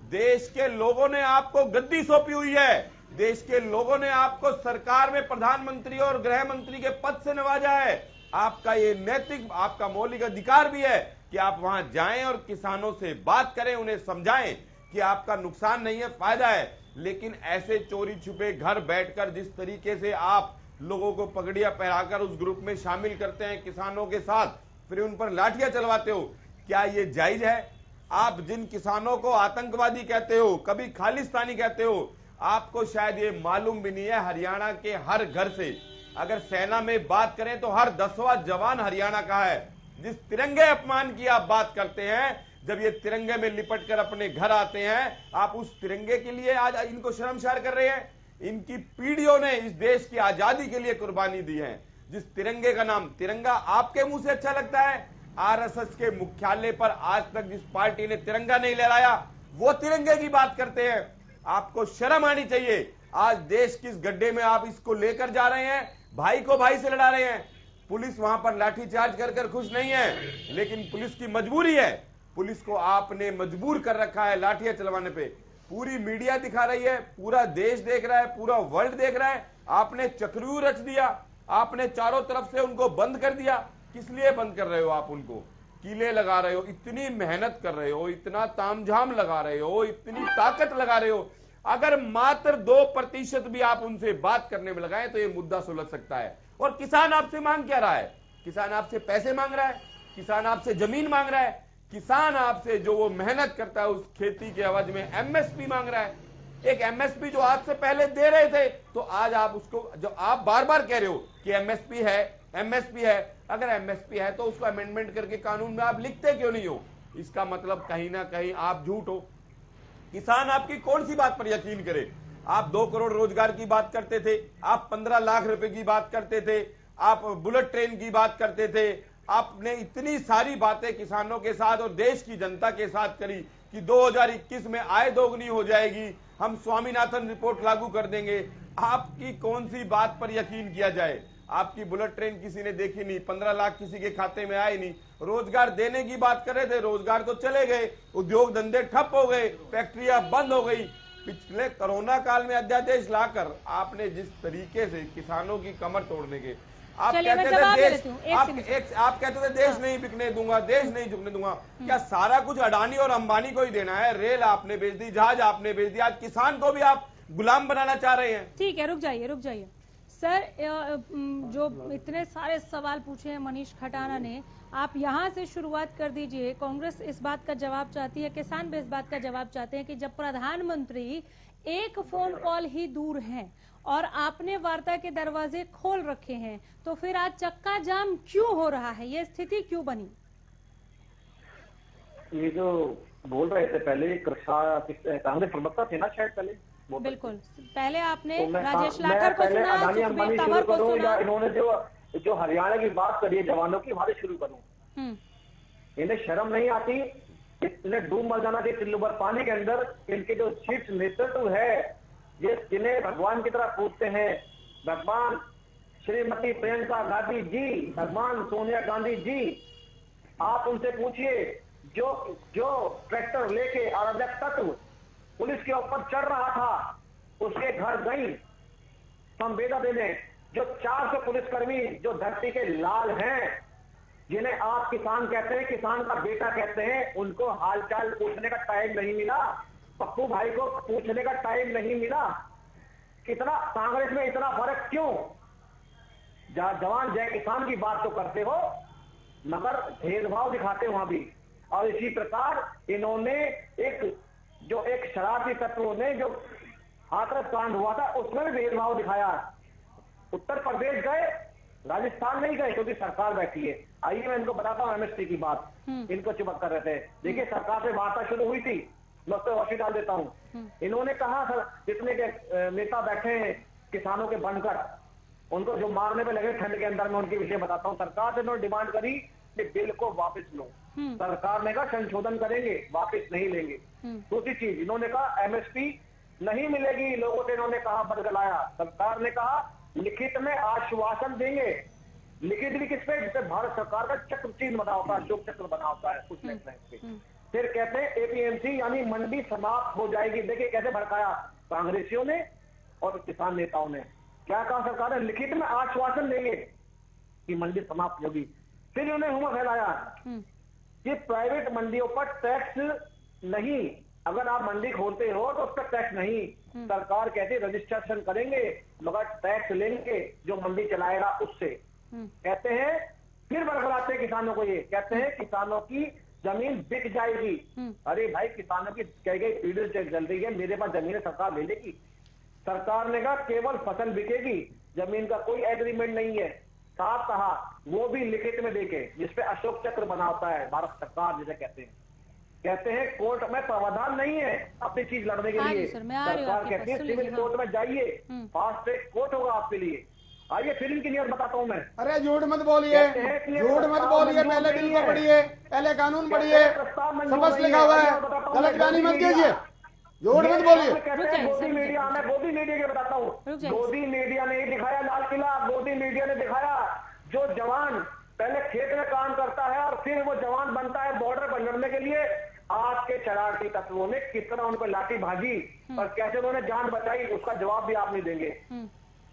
Speaker 9: देश के लोगों ने आपको गद्दी सौंपी हुई है, देश के लोगों ने आपको सरकार में प्रधानमंत्री और गृह मंत्री के पद से नवाजा है। आपका ये नैतिक, आपका मौलिक अधिकार भी है कि आप वहां जाएं और किसानों से बात करें, उन्हें समझाएं कि आपका नुकसान नहीं है, फायदा है। लेकिन ऐसे चोरी छुपे घर बैठकर जिस तरीके से आप लोगों को पगड़ियां पहनाकर उस ग्रुप में शामिल करते हैं किसानों के साथ, फिर उन पर लाठियां चलवाते हो, क्या ये जायज है? आप जिन किसानों को आतंकवादी कहते हो, कभी खालिस्तानी कहते हो, आपको शायद ये मालूम भी नहीं है हरियाणा के हर घर से अगर सेना में बात करें तो हर 10वां जवान हरियाणा का है। जिस तिरंगे अपमान की आप बात करते हैं, जब ये तिरंगे में लिपट कर अपने घर आते हैं, आप उस तिरंगे के लिए आज इनको शर्मसार कर रहे हैं। इनकी पीढ़ियों ने इस देश की आजादी के लिए कुर्बानी दी है। जिस तिरंगे का नाम तिरंगा आपके मुंह से अच्छा लगता है, आरएसएस के मुख्यालय पर आज तक जिस पार्टी ने तिरंगा नहीं लहराया वो तिरंगे की बात करते हैं। आपको शर्म आनी चाहिए। आज देश किस गड्ढे में आप इसको लेकर जा रहे हैं, भाई को भाई से लड़ा रहे हैं। पुलिस वहां पर लाठीचार्ज कर खुश नहीं है, लेकिन पुलिस की मजबूरी है, पुलिस को आपने मजबूर कर रखा है लाठियां चलवाने पे। पूरी मीडिया दिखा रही है, पूरा देश देख रहा है, पूरा वर्ल्ड देख रहा है। आपने चक्रव्यूह रच दिया, आपने चारों तरफ से उनको बंद कर दिया। किस लिए बंद कर रहे हो? आप उनको कीले लगा रहे हो, इतनी मेहनत कर रहे हो, इतना तामझाम लगा रहे हो, इतनी ताकत लगा रहे हो। अगर मात्र 2% भी आप उनसे बात करने में लगाएं तो ये मुद्दा सुलझ सकता है। और किसान आपसे मांग क्या रहा है? किसान आपसे पैसे मांग रहा है, किसान आपसे जमीन मांग रहा है, किसान आपसे जो वो मेहनत करता है उस खेती के एवज में एमएसपी मांग रहा है। एक एमएसपी जो आज से पहले दे रहे थे, तो आज आप उसको, जो आप बार बार कह रहे हो कि एमएसपी है, एमएसपी है, अगर एमएसपी है तो उसको अमेंडमेंट करके कानून में आप लिखते क्यों नहीं हो? इसका मतलब कहीं ना कहीं आप झूठ हो। किसान आपकी कौन सी बात पर यकीन करे? आप 2 करोड़ रोजगार की बात करते थे, आप 15 लाख रुपए की बात करते थे, आप बुलेट ट्रेन की बात करते थे, आपने इतनी सारी बातें किसानों के साथ और देश की जनता के साथ करी कि 2021 में आय दोगुनी हो जाएगी, हम स्वामीनाथन रिपोर्ट लागू कर देंगे। आपकी कौन सी बात पर यकीन किया जाए? आपकी बुलेट ट्रेन किसी ने देखी नहीं, 15 लाख किसी के खाते में आए नहीं। रोजगार देने की बात कर रहे थे, रोजगार तो चले गए, उद्योग धंधे ठप हो गए, फैक्ट्रियां बंद हो गई। पिछले कोरोना काल में अध्यादेश लाकर आपने जिस तरीके से किसानों की कमर तोड़ने के, आप कहते थे देश, आप कहते थे देश नहीं बिकने दूंगा, देश नहीं झुकने दूंगा। क्या सारा कुछ अडानी और अंबानी को ही देना है? रेल आपने बेच दी, जहाज आपने बेच दिया, आज किसान को भी आप गुलाम बनाना चाह रहे हैं।
Speaker 2: ठीक है, रुक जाइए सर। जो इतने सारे सवाल पूछे हैं मनीष खटाना ने, आप यहाँ से शुरुआत कर दीजिए। कांग्रेस इस बात का जवाब चाहती है, किसान भी इस बात का जवाब चाहते हैं कि जब प्रधानमंत्री एक फोन कॉल ही दूर हैं और आपने वार्ता के दरवाजे खोल रखे हैं, तो फिर आज चक्का जाम क्यों हो रहा है? ये स्थिति क्यों बनी?
Speaker 6: ये जो बोल रहे थे पहले, कांग्रेस प्रवक्ता थे ना शायद पहले,
Speaker 2: बिल्कुल पहले आपने राजेश लाकर को सुना, सुखबीर तंवर को सुना,
Speaker 6: इन्होंने जो हरियाणा की बात करी है जवानों की, वहां से शुरू करूं। इन्हें शर्म नहीं आती? इन्हें डूब मर जाना चाहिए टिल्लू भर पानी के अंदर। इनके जो शीर्ष नेतृत्व है, जिन्हें भगवान की तरह पूछते हैं, भगवान श्रीमती प्रियंका गांधी जी, भगवान सोनिया गांधी जी, आप उनसे पूछिए, जो ट्रैक्टर लेके अराजक तत्व पुलिस के ऊपर चढ़ रहा था, उसके घर गई संवेदना देने। जो 400 पुलिसकर्मी जो धरती के लाल हैं, जिन्हें आप किसान कहते हैं, किसान का बेटा कहते हैं, उनको हालचाल पूछने का टाइम नहीं मिला, पप्पू भाई को पूछने का टाइम नहीं मिला। कितना कांग्रेस में इतना फर्क क्यों? जवान जय किसान की बात तो करते हो, मगर भेदभाव दिखाते हो वहां भी। और इसी प्रकार इन्होंने एक शरारती तत्वों ने जो हाथरस कांड हुआ था, उसमें भी भेदभाव दिखाया। उत्तर प्रदेश गए, राजस्थान नहीं गए, क्योंकि सरकार बैठी है। आइए मैं इनको बताता हूँ एमएसपी की बात, इनको चिपक कर रहे थे। देखिए, सरकार से वार्ता शुरू हुई थी, मैं उस पर रोशनी डाल देता हूँ। इन्होंने कहा सर, जितने के नेता बैठे हैं किसानों के बनकर, उनको जो मारने पे लगे ठंड के अंदर, मैं उनके विषय बताता हूँ। सरकार से इन्होंने डिमांड करी कि बिल को वापस लो। सरकार ने कहा संशोधन करेंगे, वापस नहीं लेंगे। दूसरी चीज, इन्होंने कहा एमएसपी नहीं मिलेगी, लोगों से इन्होंने कहा बदगलाया। सरकार ने कहा लिखित में आश्वासन देंगे। लिखित भी किस पे? जिससे भारत सरकार का चक्र चिन्ह बना होता है, अशोक चक्र बना होता है, उसमें फिर कहते हैं एपीएमसी यानी मंडी समाप्त हो जाएगी। देखिए कैसे भड़काया कांग्रेसियों ने और किसान नेताओं ने। क्या कहा सरकार ने? लिखित में आश्वासन देंगे कि मंडी समाप्त होगी। फिर उन्होंने हुआ फैलाया कि प्राइवेट मंडियों पर टैक्स नहीं, अगर आप मंडी खोलते हो तो उस पर टैक्स नहीं। सरकार कहती रजिस्ट्रेशन करेंगे मगर टैक्स लेंगे जो मंडी चलाएगा उससे। कहते हैं, फिर बरकराते हैं किसानों को, ये कहते हैं किसानों की जमीन बिक जाएगी। अरे भाई, किसानों की कह गई पीढ़ी चल रही है, मेरे पास जमीन सरकार ले लेगी। सरकार ने कहा केवल फसल बिकेगी, जमीन का कोई एग्रीमेंट नहीं है। साफ कहा, वो भी लिखित में देके, जिसपे अशोक चक्र बना होता है भारत सरकार जिसे कहते हैं कोर्ट में प्रावधान नहीं है अपनी चीज लड़ने के लिए। सरकार कहती है सिविल कोर्ट में जाइए, फास्ट ट्रैक कोर्ट होगा आपके लिए। आइए फिर इनकी नियत बताता हूँ मैं।
Speaker 8: अरे झूठ मत बोलिए, झूठ मत बोलिए, पहले बिल को पढ़िए, पहले कानून पढ़िए, सबक लिखा हुआ है, गलत बयानी मत कीजिए, झूठ मत बोलिए।
Speaker 6: गोदी मीडिया, मैं गोदी मीडिया के बताता हूँ। गोदी मीडिया ने दिखाया लाल किला, गोदी मीडिया ने दिखाया जो जवान पहले खेत में काम करता है और फिर वो जवान बनता है बॉर्डर पर लड़ने के लिए। आज के शरारती तत्वों ने कितना उनको लाठी भाजी और कैसे उन्होंने जान बचाई, उसका जवाब भी आप नहीं देंगे।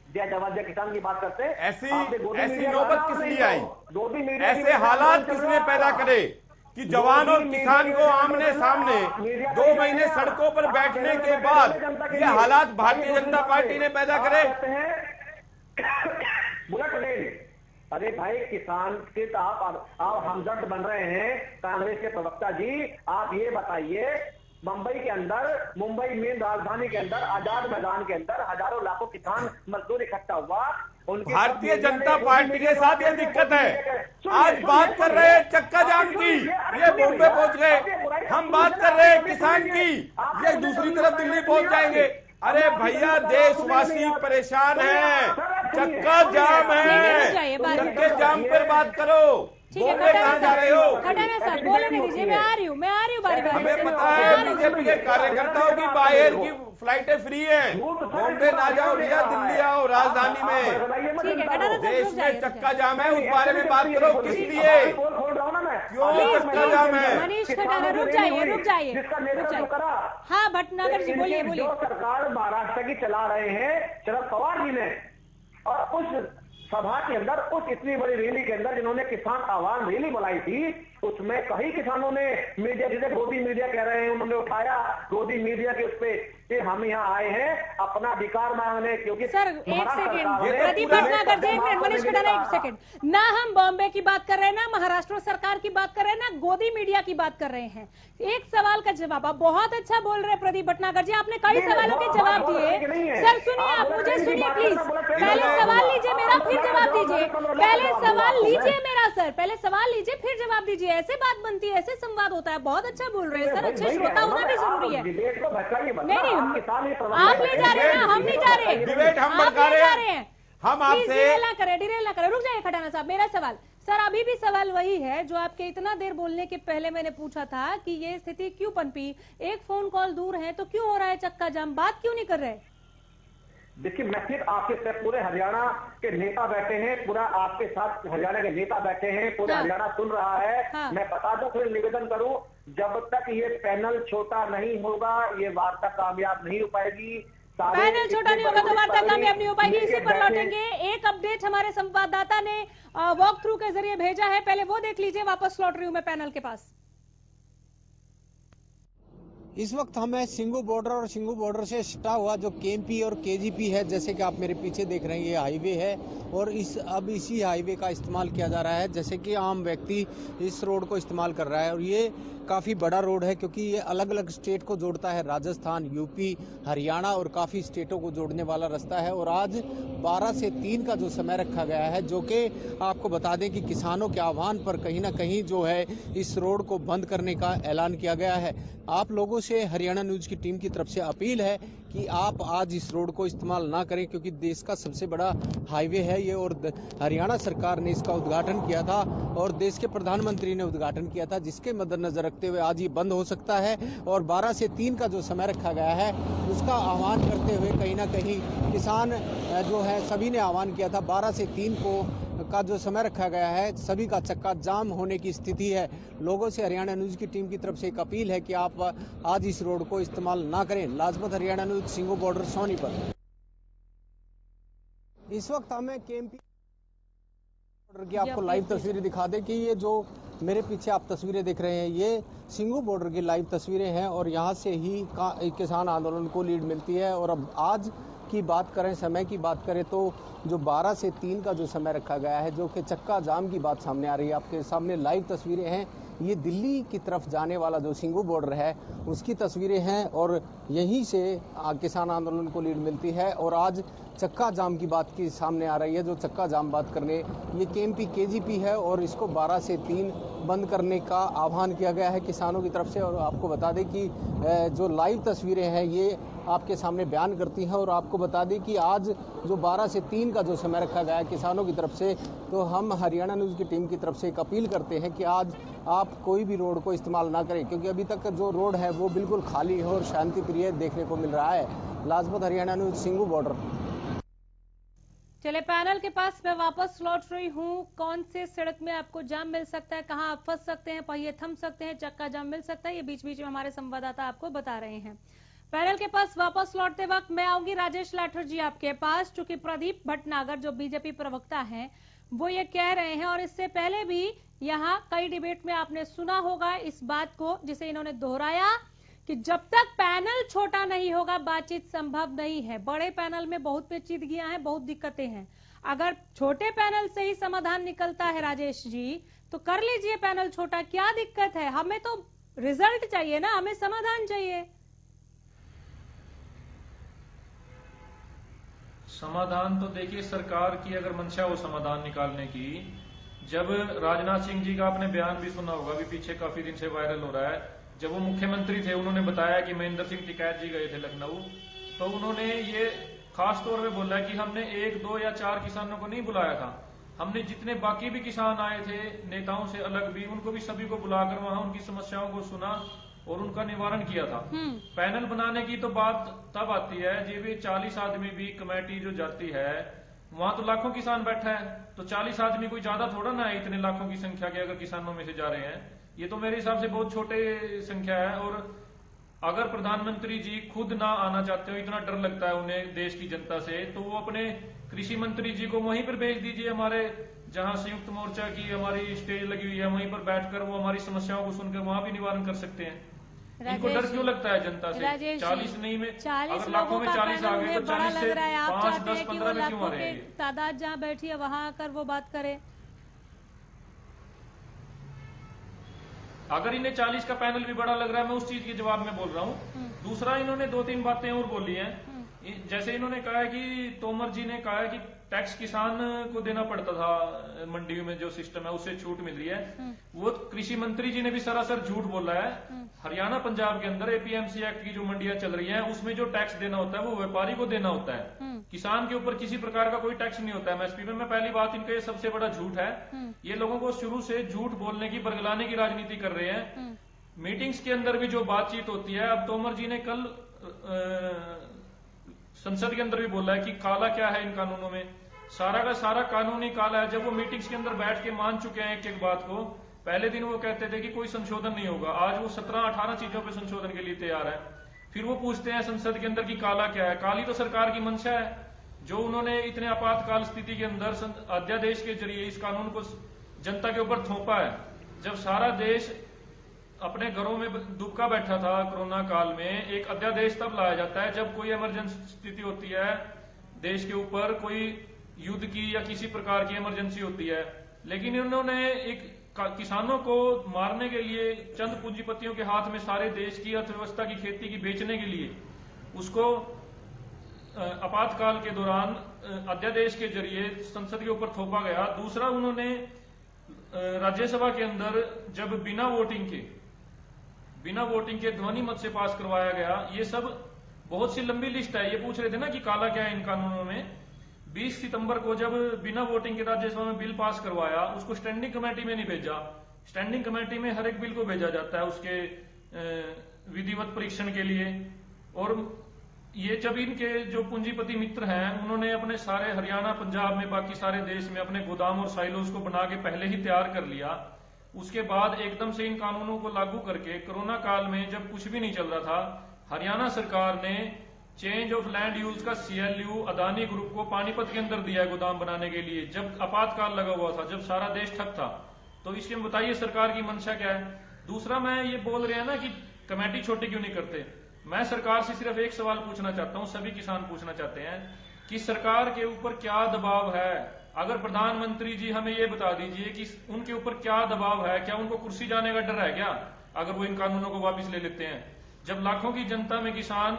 Speaker 6: जय जवान जय किसान की बात करते हैं।
Speaker 9: ऐसी नौबत किस लिए आई? ऐसे हालात किसने पैदा करे कि जवान और किसान को आमने सामने 2 महीने सड़कों पर बैठने के बाद ये हालात भारतीय जनता पार्टी ने पैदा करे?
Speaker 6: बुलेट ट्रेन, अरे भाई किसान के तो आप हमदर्द बन रहे हैं कांग्रेस के प्रवक्ता जी। आप ये बताइए, मुंबई के अंदर, मुंबई मेन राजधानी के अंदर, आजाद मैदान के अंदर हजारों लाखों किसान मजदूर इकट्ठा हुआ।
Speaker 9: भारतीय जनता पार्टी के साथ ये दिक्कत है। आज बात कर रहे हैं चक्का जाम की, ये बॉम्बे पहुंच गए। हम बात कर रहे हैं किसान की, ये दूसरी तरफ दिल्ली पहुंच जाएंगे। अरे भैया, देशवासी परेशान है, चक्का जाम है, चक्के जाम पर बात करो। बोले कहाँ जा रहे हो?
Speaker 2: खटाना साहब बोलने दीजिए, मैं आ रही हूँ बारी बारी।
Speaker 9: हमें पता है बीजेपी के कार्यकर्ताओं की बाहर की फ्लाइटें फ्री हैं, बॉम्बे ना जाओ भैया, दिल्ली आओ राजधानी में। देश में चक्का जाम है, उस बारे में बात करो, किस लिए, क्यों चक्का जाम है?
Speaker 2: मनीष खटाना रुक जाइए। हाँ भटनागर जी बोलिए।
Speaker 6: जो सरकार महाराष्ट्र की चला रहे हैं शरद पवार जी ने, और उस सभा के अंदर, उस इतनी बड़ी रैली के अंदर जिन्होंने किसान आह्वान रैली बुलाई थी, उसमें कई किसानों ने मीडिया, जिसे गोदी मीडिया कह रहे हैं, उन्होंने उठाया गोदी मीडिया के उस पे कि हम यहाँ आए हैं अपना अधिकार मांगने। क्योंकि
Speaker 2: सर एक सेकंड, प्रदीप भटनागर जी, एक मिनट, मनीष खटाना एक सेकंड। ना हम बॉम्बे की बात कर रहे हैं, ना महाराष्ट्र सरकार की बात कर रहे हैं, ना गोदी मीडिया की बात कर रहे हैं। एक सवाल का जवाब। आप बहुत अच्छा बोल रहे हैं प्रदीप भटनागर जी, आपने कई सवालों के जवाब दिए। सर सुनिए, आप मुझे सुनिए प्लीज। पहले सवाल लीजिए मेरा, फिर जवाब दीजिए। पहले सवाल लीजिए मेरा सर, पहले सवाल लीजिए फिर जवाब दीजिए। ऐसे बात बनती है, ऐसे संवाद होता है। बहुत अच्छा बोल रहे हैं सर, अच्छे श्रोता होना भी जरूरी है। नहीं, आप ले जा रहे हैं, हम नहीं जा रहे,
Speaker 9: डिबेट हम
Speaker 2: आप ले जा रहे हैं।
Speaker 9: हम आपसे
Speaker 2: डिरेल ना करें। रुक जाइए खटाना साहब, मेरा सवाल सर, अभी भी सवाल वही है जो आपके इतना देर बोलने के पहले मैंने पूछा था कि ये स्थिति क्यों पनपी। एक फोन कॉल दूर है तो क्यों हो रहा है चक्का जाम, बात क्यों नहीं कर रहे?
Speaker 6: देखिए, मैं फिर आपके साथ, पूरे हरियाणा के नेता बैठे हैं, पूरा आपके साथ हरियाणा के नेता बैठे हैं, पूरा हरियाणा सुन रहा है। मैं बता दूं, फिर निवेदन करूं, जब तक ये पैनल छोटा नहीं होगा ये वार्ता कामयाब नहीं हो पाएगी।
Speaker 2: पैनल छोटा नहीं होगा तो वार्ता कामयाब नहीं हो पाएगी। इसी पर लौटेंगे। एक अपडेट हमारे संवाददाता ने वॉक थ्रू के जरिए भेजा है, पहले वो देख लीजिए, वापस लौट रही हूं मैं पैनल के पास।
Speaker 3: इस वक्त हमें सिंगू बॉर्डर और सिंगू बॉर्डर से सटा हुआ जो केएमपी और केजीपी है, जैसे कि आप मेरे पीछे देख रहे हैं, ये हाईवे है और अब इसी हाईवे का इस्तेमाल किया जा रहा है। जैसे कि आम व्यक्ति इस रोड को इस्तेमाल कर रहा है और ये काफ़ी बड़ा रोड है क्योंकि ये अलग अलग स्टेट को जोड़ता है, राजस्थान, यूपी, हरियाणा और काफ़ी स्टेटों को जोड़ने वाला रास्ता है। और आज 12 से 3 का जो समय रखा गया है, जो कि आपको बता दें कि किसानों के आह्वान पर कहीं ना कहीं जो है इस रोड को बंद करने का ऐलान किया गया है। आप लोगों से हरियाणा न्यूज की टीम की तरफ से अपील है कि आप आज इस रोड को इस्तेमाल ना करें क्योंकि देश का सबसे बड़ा हाईवे है ये और हरियाणा सरकार ने इसका उद्घाटन किया था और देश के प्रधानमंत्री ने उद्घाटन किया था, जिसके मद्देनजर रखते हुए आज ये बंद हो सकता है। और 12 से 3 का जो समय रखा गया है उसका आह्वान करते हुए कहीं ना कहीं किसान जो है सभी ने आह्वान किया था। 12 से 3 का जो समय रखा गया है, सभी का चक्का जाम होने की स्थिति है। लोगों से हरियाणा न्यूज की टीम की तरफ से एक अपील है कि आप आज इस रोड को इस्तेमाल ना करें। Lajpat Haryana news, Singhu border, Sonipat. इस वक्त हमें केएमपी बॉर्डर की आपको लाइव तस्वीरें दिखा दें कि ये जो मेरे पीछे आप तस्वीरें देख रहे हैं ये सिंगू बॉर्डर की लाइव तस्वीरें हैं और यहाँ से ही किसान आंदोलन को लीड मिलती है। और अब आज की बात करें, समय की बात करें तो जो 12 से 3 का जो समय रखा गया है, जो कि चक्का जाम की बात सामने आ रही है, आपके सामने लाइव तस्वीरें हैं। ये दिल्ली की तरफ जाने वाला जो सिंगू बॉर्डर है उसकी तस्वीरें हैं और यहीं से किसान आंदोलन को लीड मिलती है। और आज चक्का जाम की बात की सामने आ रही है। जो चक्का जाम बात करने ये केएमपी केजीपी है और इसको 12 से 3 बंद करने का आह्वान किया गया है किसानों की तरफ से। और आपको बता दें कि जो लाइव तस्वीरें हैं ये आपके सामने बयान करती हैं। और आपको बता दें कि आज जो 12 से 3 का जो समय रखा गया है किसानों की तरफ से, तो हम हरियाणा न्यूज़ की टीम की तरफ से एक अपील करते हैं कि आज आप कोई भी रोड को इस्तेमाल ना करें क्योंकि अभी तक जो रोड है वो बिल्कुल खाली है और शांति प्रिय देखने को मिल रहा है। Lajpat Haryana news, Singhu border.
Speaker 2: चले पैनल के पास मैं वापस लौट रही हूँ। कौन से सड़क में आपको जाम मिल सकता है, कहाँ आप फंस सकते हैं, पहिए थम सकते हैं, चक्का जाम मिल सकता है, ये बीच बीच में हमारे संवाददाता आपको बता रहे हैं। पैनल के पास वापस लौटते वक्त मैं आऊंगी राजेश लाठर जी आपके पास, चूंकि प्रदीप भटनागर जो बीजेपी प्रवक्ता हैं वो ये कह रहे हैं और इससे पहले भी यहाँ कई डिबेट में आपने सुना होगा इस बात को, जिसे इन्होंने दोहराया कि जब तक पैनल छोटा नहीं होगा बातचीत संभव नहीं है। बड़े पैनल में बहुत पेचीदगियां हैं, बहुत दिक्कतें हैं। अगर छोटे पैनल से ही समाधान निकलता है राजेश जी तो कर लीजिए पैनल छोटा, क्या दिक्कत है? हमें तो रिजल्ट चाहिए ना, हमें समाधान चाहिए।
Speaker 7: समाधान तो देखिए सरकार की अगर मंशा हो समाधान निकालने की, जब राजनाथ सिंह जी का आपने बयान भी सुना होगा, भी पीछे काफी दिन से वायरल हो रहा है, जब वो मुख्यमंत्री थे उन्होंने बताया कि महेंद्र सिंह टिकैत जी गए थे लखनऊ, तो उन्होंने ये खास तौर पे बोला कि हमने 1, 2 या 4 किसानों को नहीं बुलाया था, हमने जितने बाकी भी किसान आए थे नेताओं से अलग भी, उनको भी सभी को बुलाकर वहां उनकी समस्याओं को सुना और उनका निवारण किया था। पैनल बनाने की तो बात तब आती है जब ये 40 आदमी भी कमेटी जो जाती है वहां तो लाखों किसान बैठा है, तो 40 आदमी कोई ज्यादा थोड़ा ना है इतने लाखों की संख्या के अगर किसानों में से जा रहे हैं, ये तो मेरे हिसाब से बहुत छोटे संख्या है। और अगर प्रधानमंत्री जी खुद ना आना चाहते हो, इतना डर लगता है उन्हें देश की जनता से, तो वो अपने कृषि मंत्री जी को वहीं पर भेज दीजिए, हमारे जहां संयुक्त मोर्चा की हमारी स्टेज लगी हुई है वहीं पर बैठकर वो हमारी समस्याओं को सुनकर वहां भी निवारण कर सकते हैं। इनको डर क्यों लगता है जनता से? 40 नहीं में,
Speaker 2: 40
Speaker 7: अगर लाखों में 40 आ गए तो 40 से 5, 10, 15 में क्यों आ रहे हैं?
Speaker 2: तादाद जहाँ बैठी है वहां आकर वो बात करे।
Speaker 7: अगर इन्हें 40 का पैनल भी बड़ा लग रहा है, मैं उस चीज के जवाब में बोल रहा हूँ। दूसरा, इन्होंने 2-3 बातें और बोली हैं। जैसे इन्होंने कहा है कि तोमर जी ने कहा है कि टैक्स किसान को देना पड़ता था, मंडी में जो सिस्टम है उससे छूट मिल रही है, वो कृषि मंत्री जी ने भी सरासर झूठ बोला है। हरियाणा पंजाब के अंदर एपीएमसी एक्ट की जो मंडियां चल रही हैं उसमें जो टैक्स देना होता है वो व्यापारी को देना होता है, किसान के ऊपर किसी प्रकार का कोई टैक्स नहीं होता है एमएसपी में। पहली बात, इनका ये सबसे बड़ा झूठ है। ये लोगों को शुरू से झूठ बोलने की, बरगलाने की राजनीति कर रहे हैं। मीटिंग्स के अंदर भी जो बातचीत होती है, अब तोमर जी ने कल संसद के अंदर भी बोला है कि काला क्या है इन कानूनों में, सारा का सारा कानून ही काला है। जब वो मीटिंग्स के अंदर बैठ के मान चुके हैं एक एक बात को, पहले दिन वो कहते थे कि कोई संशोधन नहीं होगा, आज वो 17-18 चीजों पे संशोधन के लिए तैयार है। फिर वो पूछते हैं संसद के अंदर कि काला क्या है। काली तो सरकार की मंशा है, जो उन्होंने इतने आपातकाल स्थिति के अंदर अध्यादेश के जरिए इस कानून को जनता के ऊपर थोपा है। जब सारा देश अपने घरों में दुबका बैठा था कोरोना काल में, एक अध्यादेश तब लाया जाता है जब कोई इमरजेंसी स्थिति होती है देश के ऊपर, कोई युद्ध की या किसी प्रकार की इमरजेंसी होती है। लेकिन इन्होंने एक किसानों को मारने के लिए, चंद पूंजीपतियों के हाथ में सारे देश की अर्थव्यवस्था की, खेती की बेचने के लिए उसको आपातकाल के दौरान अध्यादेश के जरिए संसद के ऊपर थोपा गया। दूसरा, उन्होंने राज्यसभा के अंदर जब बिना वोटिंग के ध्वनि मत से पास करवाया गया, ये सब बहुत सी लंबी लिस्ट है। ये पूछ रहे थे ना कि काला क्या है इन कानूनों में। 20 सितंबर को जब बिना वोटिंग के राज्यसभा में बिल पास करवाया, उसको स्टैंडिंग कमेटी में नहीं भेजा। स्टैंडिंग कमेटी में हर एक बिल को भेजा जाता है उसके विधिवत परीक्षण के लिए। और ये जब इनके जो पूंजीपति मित्र हैं, उन्होंने अपने सारे हरियाणा, पंजाब में, बाकी सारे देश में अपने गोदाम और साइलोज को बना के पहले ही तैयार कर लिया। उसके बाद एकदम से इन कानूनों को लागू करके कोरोना काल में जब कुछ भी नहीं चल रहा था, हरियाणा सरकार ने चेंज ऑफ लैंड यूज का CLU अदानी ग्रुप को पानीपत के अंदर दिया है गोदाम बनाने के लिए, जब आपातकाल लगा हुआ था, जब सारा देश ठप था। तो इसके में बताइए सरकार की मंशा क्या है। दूसरा, मैं ये बोल रहे हैं ना कि कमेटी छोटी क्यों नहीं करते। मैं सरकार से सिर्फ एक सवाल पूछना चाहता हूं, सभी किसान पूछना चाहते हैं कि सरकार के ऊपर क्या दबाव है। अगर प्रधानमंत्री जी हमें ये बता दीजिए कि उनके ऊपर क्या दबाव है, क्या उनको कुर्सी जाने का डर है क्या, अगर वो इन कानूनों को वापस ले लेते हैं। जब लाखों की जनता में किसान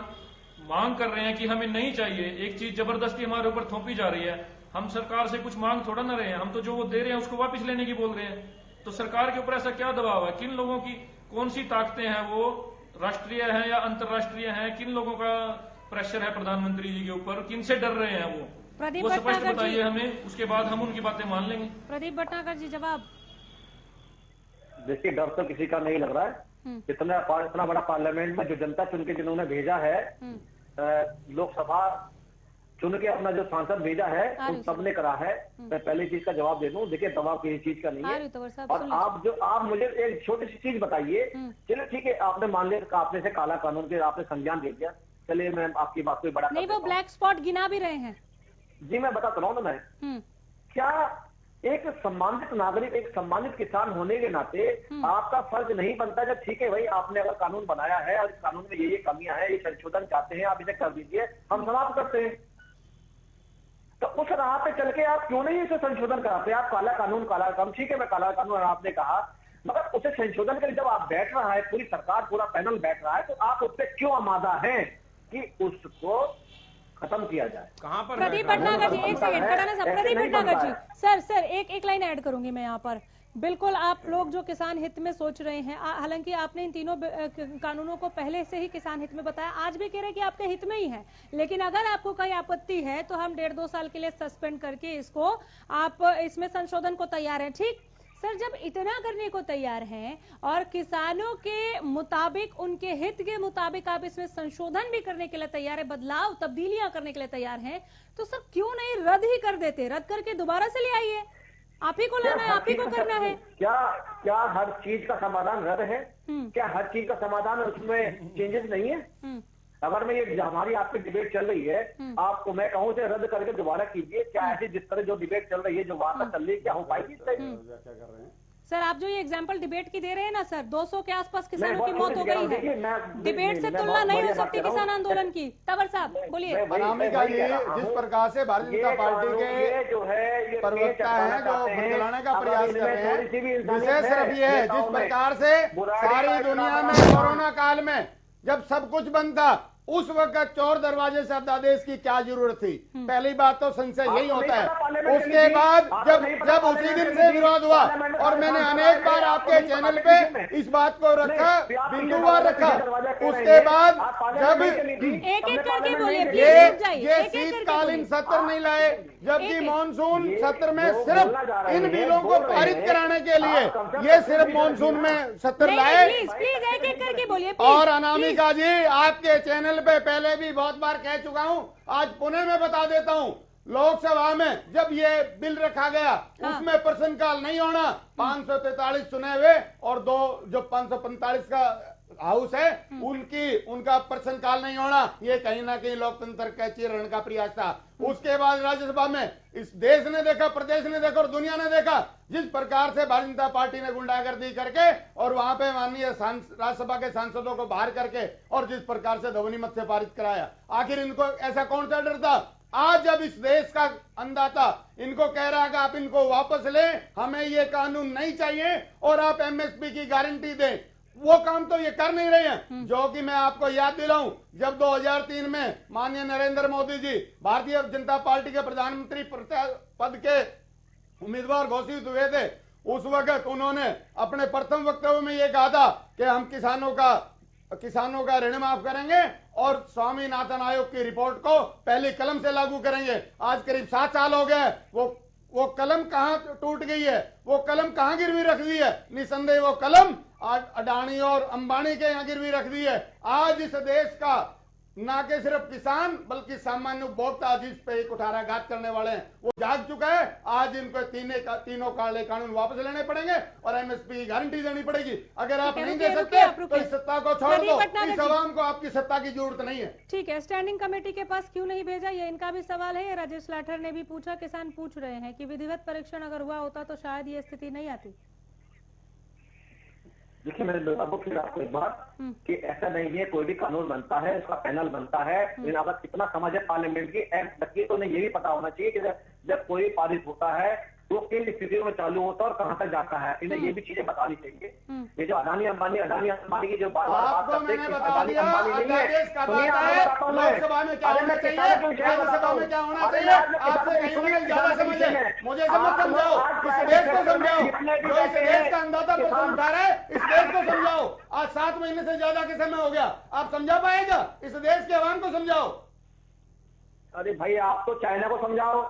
Speaker 7: मांग कर रहे हैं कि हमें नहीं चाहिए, एक चीज जबरदस्ती हमारे ऊपर थोपी जा रही है, हम सरकार से कुछ मांग थोड़ा ना रहे हैं, हम तो जो वो दे रहे हैं उसको वापस लेने की बोल रहे हैं। तो सरकार के ऊपर ऐसा क्या दबाव है, किन लोगों की कौन सी ताकतें हैं, वो राष्ट्रीय है या अंतर्राष्ट्रीय है, किन लोगों का प्रेशर है प्रधानमंत्री जी के ऊपर, किन से डर रहे हैं वो स्पष्ट बताइए हमें, उसके बाद हम उनकी बातें मान लेंगे।
Speaker 2: प्रदीप भटनागर जी जवाब।
Speaker 6: देखिए, डर तो किसी का नहीं लग रहा है। इतना बड़ा पार्लियामेंट में जो जनता चुन के जिन्होंने भेजा है, लोकसभा चुन के अपना जो सांसद भेजा है, उन सबने करा है। मैं पहली चीज का जवाब दे दूं, देखिए दबाव किसी चीज का नहीं है। और आप मुझे एक छोटी सी चीज बताइए। चलिए ठीक है, आपने मान लिया, आपने से काला कानून के आपने संज्ञान दे दिया, चलिए मैं आपकी बात को बड़ा
Speaker 2: नहीं, वो ब्लैक स्पॉट गिना भी रहे हैं।
Speaker 6: जी मैं बताता रहा हूँ ना, मैं क्या एक सम्मानित नागरिक, एक सम्मानित किसान होने के नाते आपका फर्ज नहीं बनता जब ठीक है भाई आपने अगर कानून बनाया है और इस कानून में ये कमियां हैं, ये संशोधन चाहते हैं, आप इसे कर दीजिए, हम समाप्त करते हैं। तो उस राह पे चल के आप क्यों नहीं इसे संशोधन कराते। आप काला कानून ठीक है, मैं काला कानून आपने कहा, मगर उसे संशोधन के लिए जब आप बैठ रहा है, पूरी सरकार, पूरा पैनल बैठ रहा है, तो आप उस पर क्यों आमादा हैं कि उसको खत्म किया जाए। कहां पर
Speaker 2: प्रदीप भटनागर जी, एक सेकंड, प्रदीप भटनागर जी, सर एक लाइन ऐड करूंगी मैं यहाँ पर। बिल्कुल आप लोग जो किसान हित में सोच रहे हैं, हालांकि आपने इन तीनों कानूनों को पहले से ही किसान हित में बताया, आज भी कह रहे हैं कि आपके हित में ही है, लेकिन अगर आपको कोई आपत्ति है तो हम 1.5-2 साल के लिए सस्पेंड करके इसको, आप इसमें संशोधन को तैयार है। ठीक सर, जब इतना करने को तैयार हैं और किसानों के मुताबिक, उनके हित के मुताबिक आप इसमें संशोधन भी करने के लिए तैयार है, बदलाव, तब्दीलियां करने के लिए तैयार हैं, तो सर क्यों नहीं रद्द ही कर देते, रद्द करके दोबारा से ले आइए, आप ही को लाना है, आप ही को करना है।
Speaker 6: क्या हर चीज का समाधान रद्द है? क्या हर चीज का समाधान उसमें चेंजेस नहीं है? अगर मैं ये हमारी आपकी डिबेट चल रही है, आपको मैं कहूँ से रद्द करके दोबारा कीजिए, क्या ऐसी जिस तरह जो डिबेट चल रही है, जो वार्ता चल रही है, क्या हो पाएगी? क्या कर रहे हैं
Speaker 2: सर, आप जो ये एग्जाम्पल डिबेट की दे रहे हैं ना सर, 200 के आसपास किसानों की मौत हो गई है, डिबेट से तुलना नहीं हो सकती किसान आंदोलन की। तंवर साहब बोलिए।
Speaker 8: अनामिका जी, जिस प्रकार से भारतीय जनता पार्टी के
Speaker 6: जो है
Speaker 8: प्रवक्ता है, जो भड़काने का प्रयास कर रहे हैं, विशेष सिर्फ ये है, जिस प्रकार से सारी दुनिया में कोरोना काल में जब सब कुछ बंद था, उस वक्त चौर दरवाजे से अध्यादेश की क्या जरूरत थी? पहली बात तो संशय यही होता है। उसके बाद जब उसी दिन से विरोध हुआ, और मैंने अनेक बार आपके चैनल पे इस बात को रखा, बिंदुवार रखा, उसके बाद जब
Speaker 2: एक करके बोलिए,
Speaker 8: ये शीतकालीन सत्र नहीं लाए, जबकि मानसून सत्र में सिर्फ इन बिलों को पारित कराने के लिए ये सिर्फ मानसून में सत्र लाए।
Speaker 2: प्लीज एक करके बोलिए।
Speaker 8: और अनामिका जी, आपके चैनल चैनल पे पहले भी बहुत बार कह चुका हूं, आज पुणे में बता देता हूं। लोकसभा में जब ये बिल रखा गया, उसमें प्रश्नकाल नहीं होना, 543 चुने हुए और 2 जो 545 का हाउस है उनका प्रश्नकाल नहीं होना, ये कहीं ना कहीं लोकतंत्र का चीरण का प्रयास था। उसके बाद राज्यसभा में इस देश ने देखा, प्रदेश ने देखा और दुनिया ने देखा जिस प्रकार से भारतीय जनता पार्टी ने गुंडागर्दी करके और वहां पे माननीय राज्यसभा के सांसदों को बाहर करके और जिस प्रकार से ध्वनि मत से पारित कराया, आखिर इनको ऐसा कौन सा डर था? आज जब इस देश का अन्नदाता इनको कह रहा है कि आप इनको वापस लें, हमें ये कानून नहीं चाहिए और आप एमएसपी की गारंटी दें, वो काम तो ये कर नहीं रहे हैं। जो कि मैं आपको याद दिलाऊं, जब 2003 में माननीय नरेंद्र मोदी जी भारतीय जनता पार्टी के प्रधानमंत्री पद के उम्मीदवार घोषित हुए थे, उस वक्त उन्होंने अपने प्रथम वक्तव्य में ये कहा था कि हम किसानों का ऋण माफ करेंगे और स्वामीनाथन आयोग की रिपोर्ट को पहली कलम से लागू करेंगे। आज करीब 7 साल हो गए, वो कलम कहां टूट गई है, वो कलम कहां गिरवी रख दी है? निसंदेह वो कलम आज अडानी और अंबानी के यहां गिरवी रख दी है। आज इस देश का ना कि सिर्फ किसान बल्कि सामान्य उपभोक्ता जिस पे एक कुठाराघात करने वाले हैं वो जाग चुका है। आज इनको तीनों काले कानून वापस लेने पड़ेंगे और एमएसपी की गारंटी देनी पड़ेगी। अगर आप नहीं दे सकते तो इस सत्ता को छोड़ दो, इस आवाम को आपकी सत्ता की जरूरत नहीं है।
Speaker 2: ठीक है, स्टैंडिंग कमेटी के पास क्यों नहीं भेजा, ये इनका भी सवाल है। राजेश लाठर ने भी पूछा, किसान पूछ रहे हैं कि विधिवत परीक्षण अगर हुआ होता तो शायद ये स्थिति नहीं आती।
Speaker 6: देखिए, मैंने बताऊं फिर आपको एक बात कि ऐसा नहीं है, कोई भी कानून बनता है उसका पैनल बनता है, लेकिन अगर कितना समझ है पार्लियामेंट की एक्ट तक की, तो उन्हें ये भी पता होना चाहिए कि जब कोई पारित होता है तो किन स्थितियों में चालू होता है और कहां तक जाता है। इन्हें ये भी चीजें बतानी चाहिए। ये जो अडानी अंबानी की जो बात करते हैं, अडानी अंबानी नहीं है,
Speaker 8: लोकसभा में क्या होना चाहिए, राज्यसभा में क्या होना चाहिए, आपसे कहीं ना कहीं ज्यादा समझ है। मुझे समझाओ, इस देश को समझाओ, जो इस देश का अंदाजा प्रश्न उठा रहा है, इस देश को समझाओ। आज 7 महीने से ज्यादा के समय हो गया, आप समझा पाएगा? इस देश के आवाम को समझाओ।
Speaker 6: अरे भाई, आप तो चाइना को समझाओ,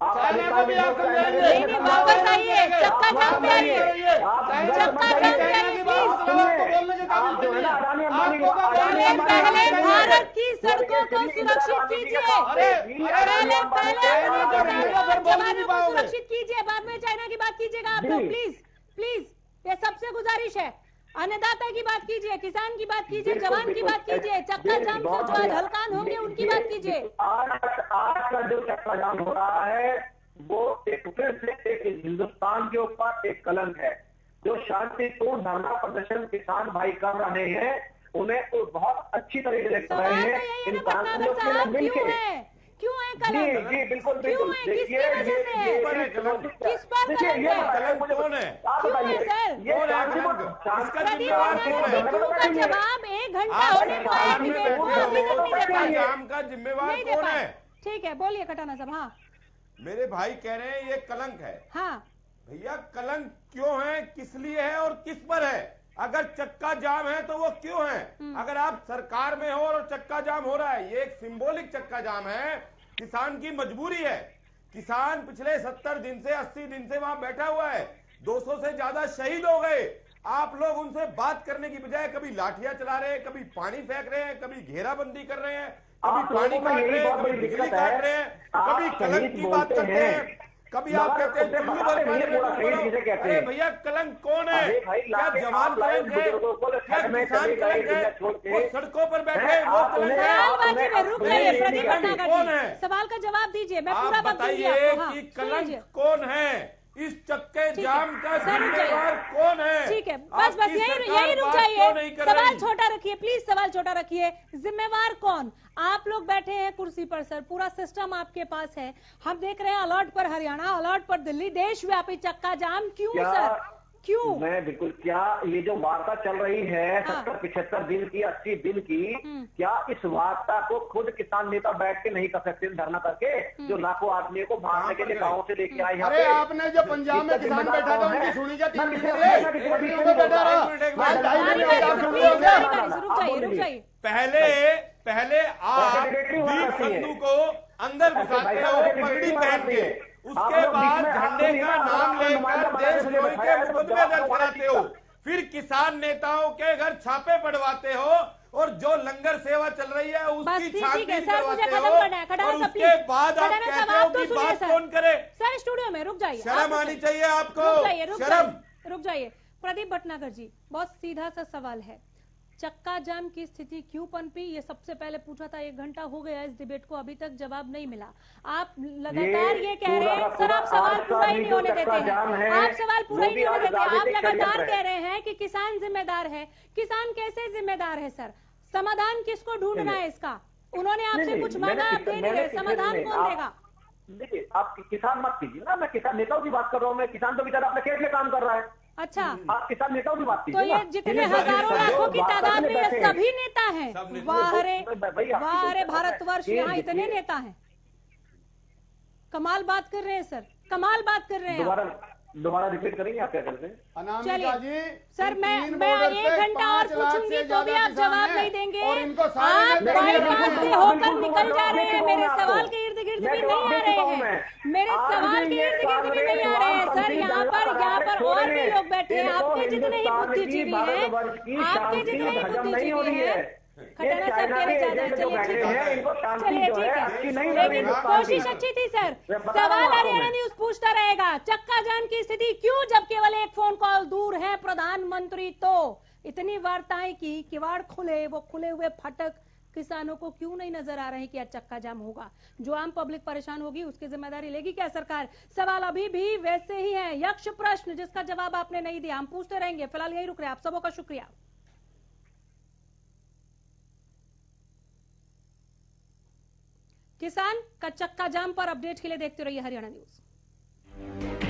Speaker 8: चाइना को भी आप समझाएंगे।
Speaker 2: नहीं, वापस आइए, चक्का जाम पे आइए, चक्का जाम पे आइए प्लीज। पहले भारत की सड़कों को सुरक्षित कीजिए, पहले जवानों को सुरक्षित कीजिए, बाद में चाइना की बात कीजिएगा आप लोग। प्लीज, ये सबसे गुजारिश है। अन्नदाता की बात कीजिए, किसान की बात कीजिए, जवान की बात कीजिए, चक्का जाम से जो आज हलकान होंगे उनकी बात कीजिए।
Speaker 6: आज का जो चक्का जाम हो रहा है वो एक फिर से एक हिंदुस्तान के ऊपर एक कलंक है। जो शांतिपूर्ण धरना प्रदर्शन किसान भाई कर रहे हैं उन्हें तो बहुत अच्छी तरीके से कर रहे हैं। इन कानूनों के मिलकर
Speaker 2: क्यों है कलंक?
Speaker 6: जी बिल्कुल
Speaker 2: क्यों है? किसकी वजह से है? किस पर कलंक है?
Speaker 9: कौन है?
Speaker 2: क्यों है सर? का जवाब 1 घंटा होने पर डिबेट को अभी तक नहीं दे पाए।
Speaker 9: काम का जिम्मेवार कौन है?
Speaker 2: ठीक है, बोलिए कटाना साहब। हाँ,
Speaker 9: मेरे भाई कह रहे हैं ये कलंक है।
Speaker 2: हाँ
Speaker 9: भैया, कलंक क्यों है, किस लिए है और किस पर है? अगर चक्का जाम है तो वो क्यों है? अगर आप सरकार में हो और चक्का जाम हो रहा है, ये एक सिंबॉलिक चक्का जाम है, किसान की मजबूरी है। किसान पिछले 70 दिन से 80 दिन से वहां बैठा हुआ है, 200 से ज्यादा शहीद हो गए। आप लोग उनसे बात करने की बजाय कभी लाठियां चला रहे हैं, कभी पानी फेंक रहे हैं, कभी घेराबंदी कर रहे हैं, कभी पानी काट रहे हैं, कभी बिजली काट रहे हैं, कभी कलंक की बात करते हैं, कभी आप कहते हैं चुल्लू भर पानी में। अरे भैया, कलंक कौन है? क्या जवान कलंक है? क्या किसान कलंक है? वो सड़कों पर बैठे वो कलंक है?
Speaker 2: रुक जाइए प्रदीप भट्टाचार्य,
Speaker 9: कौन है?
Speaker 2: सवाल का जवाब दीजिए, मैं पूरा
Speaker 9: आप बताइए कि कलंक कौन है? इस चक्के जाम का जिम्मेवार कौन है?
Speaker 2: ठीक है, बस यही रुक जाइए। सवाल छोटा रखिए प्लीज, सवाल छोटा रखिए। जिम्मेवार कौन? आप लोग बैठे हैं कुर्सी पर सर, पूरा सिस्टम आपके पास है। हम देख रहे हैं अलर्ट पर हरियाणा, अलर्ट पर दिल्ली, देशव्यापी चक्का जाम। क्यों सर, क्यों?
Speaker 6: मैं बिल्कुल, क्या ये जो वार्ता चल रही है 70-75 दिन की, 80 दिन की, क्या इस वार्ता को खुद किसान नेता बैठ के नहीं कर सकते धरना करके, जो लाखों आदमी को भागने के लिए गाँव से लेके आए?
Speaker 8: अरे आपने जो पंजाब में किसान बैठा था उनकी सुनी क्या? 3 महीने
Speaker 9: पहले आप दीप संधू को अंदर घुसाते हो पगड़ी पहन के, उसके बाद झंडे का नाम लेकर देशद्रोही के मुकदमे दर्ज कराते हो, फिर किसान नेताओं के घर छापे पड़वाते हो,
Speaker 10: और जो लंगर सेवा चल रही है उसकी छानबीन करवाते हो और उसके बाद आप कहते हो कि बात कौन करे।
Speaker 2: सर स्टूडियो में रुक जाइए,
Speaker 10: शर्म आनी चाहिए आपको, शर्म।
Speaker 2: रुक जाइए। प्रदीप भटनागर जी, बहुत सीधा सा सवाल है, चक्का जाम की स्थिति क्यों पनपी? ये सबसे पहले पूछा था, 1 घंटा हो गया इस डिबेट को, अभी तक जवाब नहीं मिला। आप लगातार ये कह रहे हैं, सर आप सवाल पूरा ही नहीं होने देते हैं, आप सवाल पूरा ही नहीं होने देते हैं। आप लगातार कह रहे हैं कि किसान जिम्मेदार है। किसान कैसे जिम्मेदार है सर? समाधान किसको ढूंढना है इसका? उन्होंने आपसे कुछ मांगा, आप दे नहीं रहे, समाधान कौन देगा?
Speaker 6: देखिए, आप किसान मत कीजिए ना, मैं किसान नेताओं की बात कर रहा हूँ। मैं किसान तो बेचारा अपने खेत में काम कर रहा है।
Speaker 2: अच्छा,
Speaker 6: आप किसान नेताओं की बात कीजिए।
Speaker 2: तो ये जितने हजारों लाखों की तादाद में ये सभी नेता हैं, वाह रे भारतवर्ष, यहाँ इतने नेता हैं। कमाल बात कर रहे हैं सर, कमाल बात कर रहे हैं।
Speaker 6: दोबारा रिपीट करेंगे आप क्या करते हैं?
Speaker 8: अनामिका जी,
Speaker 2: सर मैं 1 घंटा और पूछूंगी तो भी आप जवाब नहीं देंगे। आप बाईपास से होकर निकल जा रहे हैं, मेरे सवाल के इर्द गिर्द भी नहीं आ रहे हैं, मेरे सवाल के इर्द गिर्द भी नहीं आ रहे हैं। सर यहाँ पर और भी लोग बैठे हैं, आपके जितने ही बुद्धिजीवी हैं, आपके जितने ही बुद्धिजीवी हैं। खटाना साहब कह रहे ज्यादा, चलिए ठीक है, लेकिन कोशिश अच्छी थी सर। सवाल हरियाणा न्यूज पूछता रहेगा, चक्का जाम की स्थिति क्यों, जब केवल एक फोन कॉल दूर है प्रधानमंत्री। तो इतनी वार्ताएं की, किवाड़ खुले, वो खुले हुए फाटक किसानों को क्यों नहीं नजर आ रहे हैं कि आज चक्का जाम होगा? जो आम पब्लिक परेशान होगी उसकी जिम्मेदारी लेगी क्या सरकार? सवाल अभी भी वैसे ही है, यक्ष प्रश्न जिसका जवाब आपने नहीं दिया। हम पूछते रहेंगे, फिलहाल यही रुक रहे हैं। आप सबों का शुक्रिया। किसान का चक्का जाम पर अपडेट के लिए देखते रहिए हरियाणा न्यूज।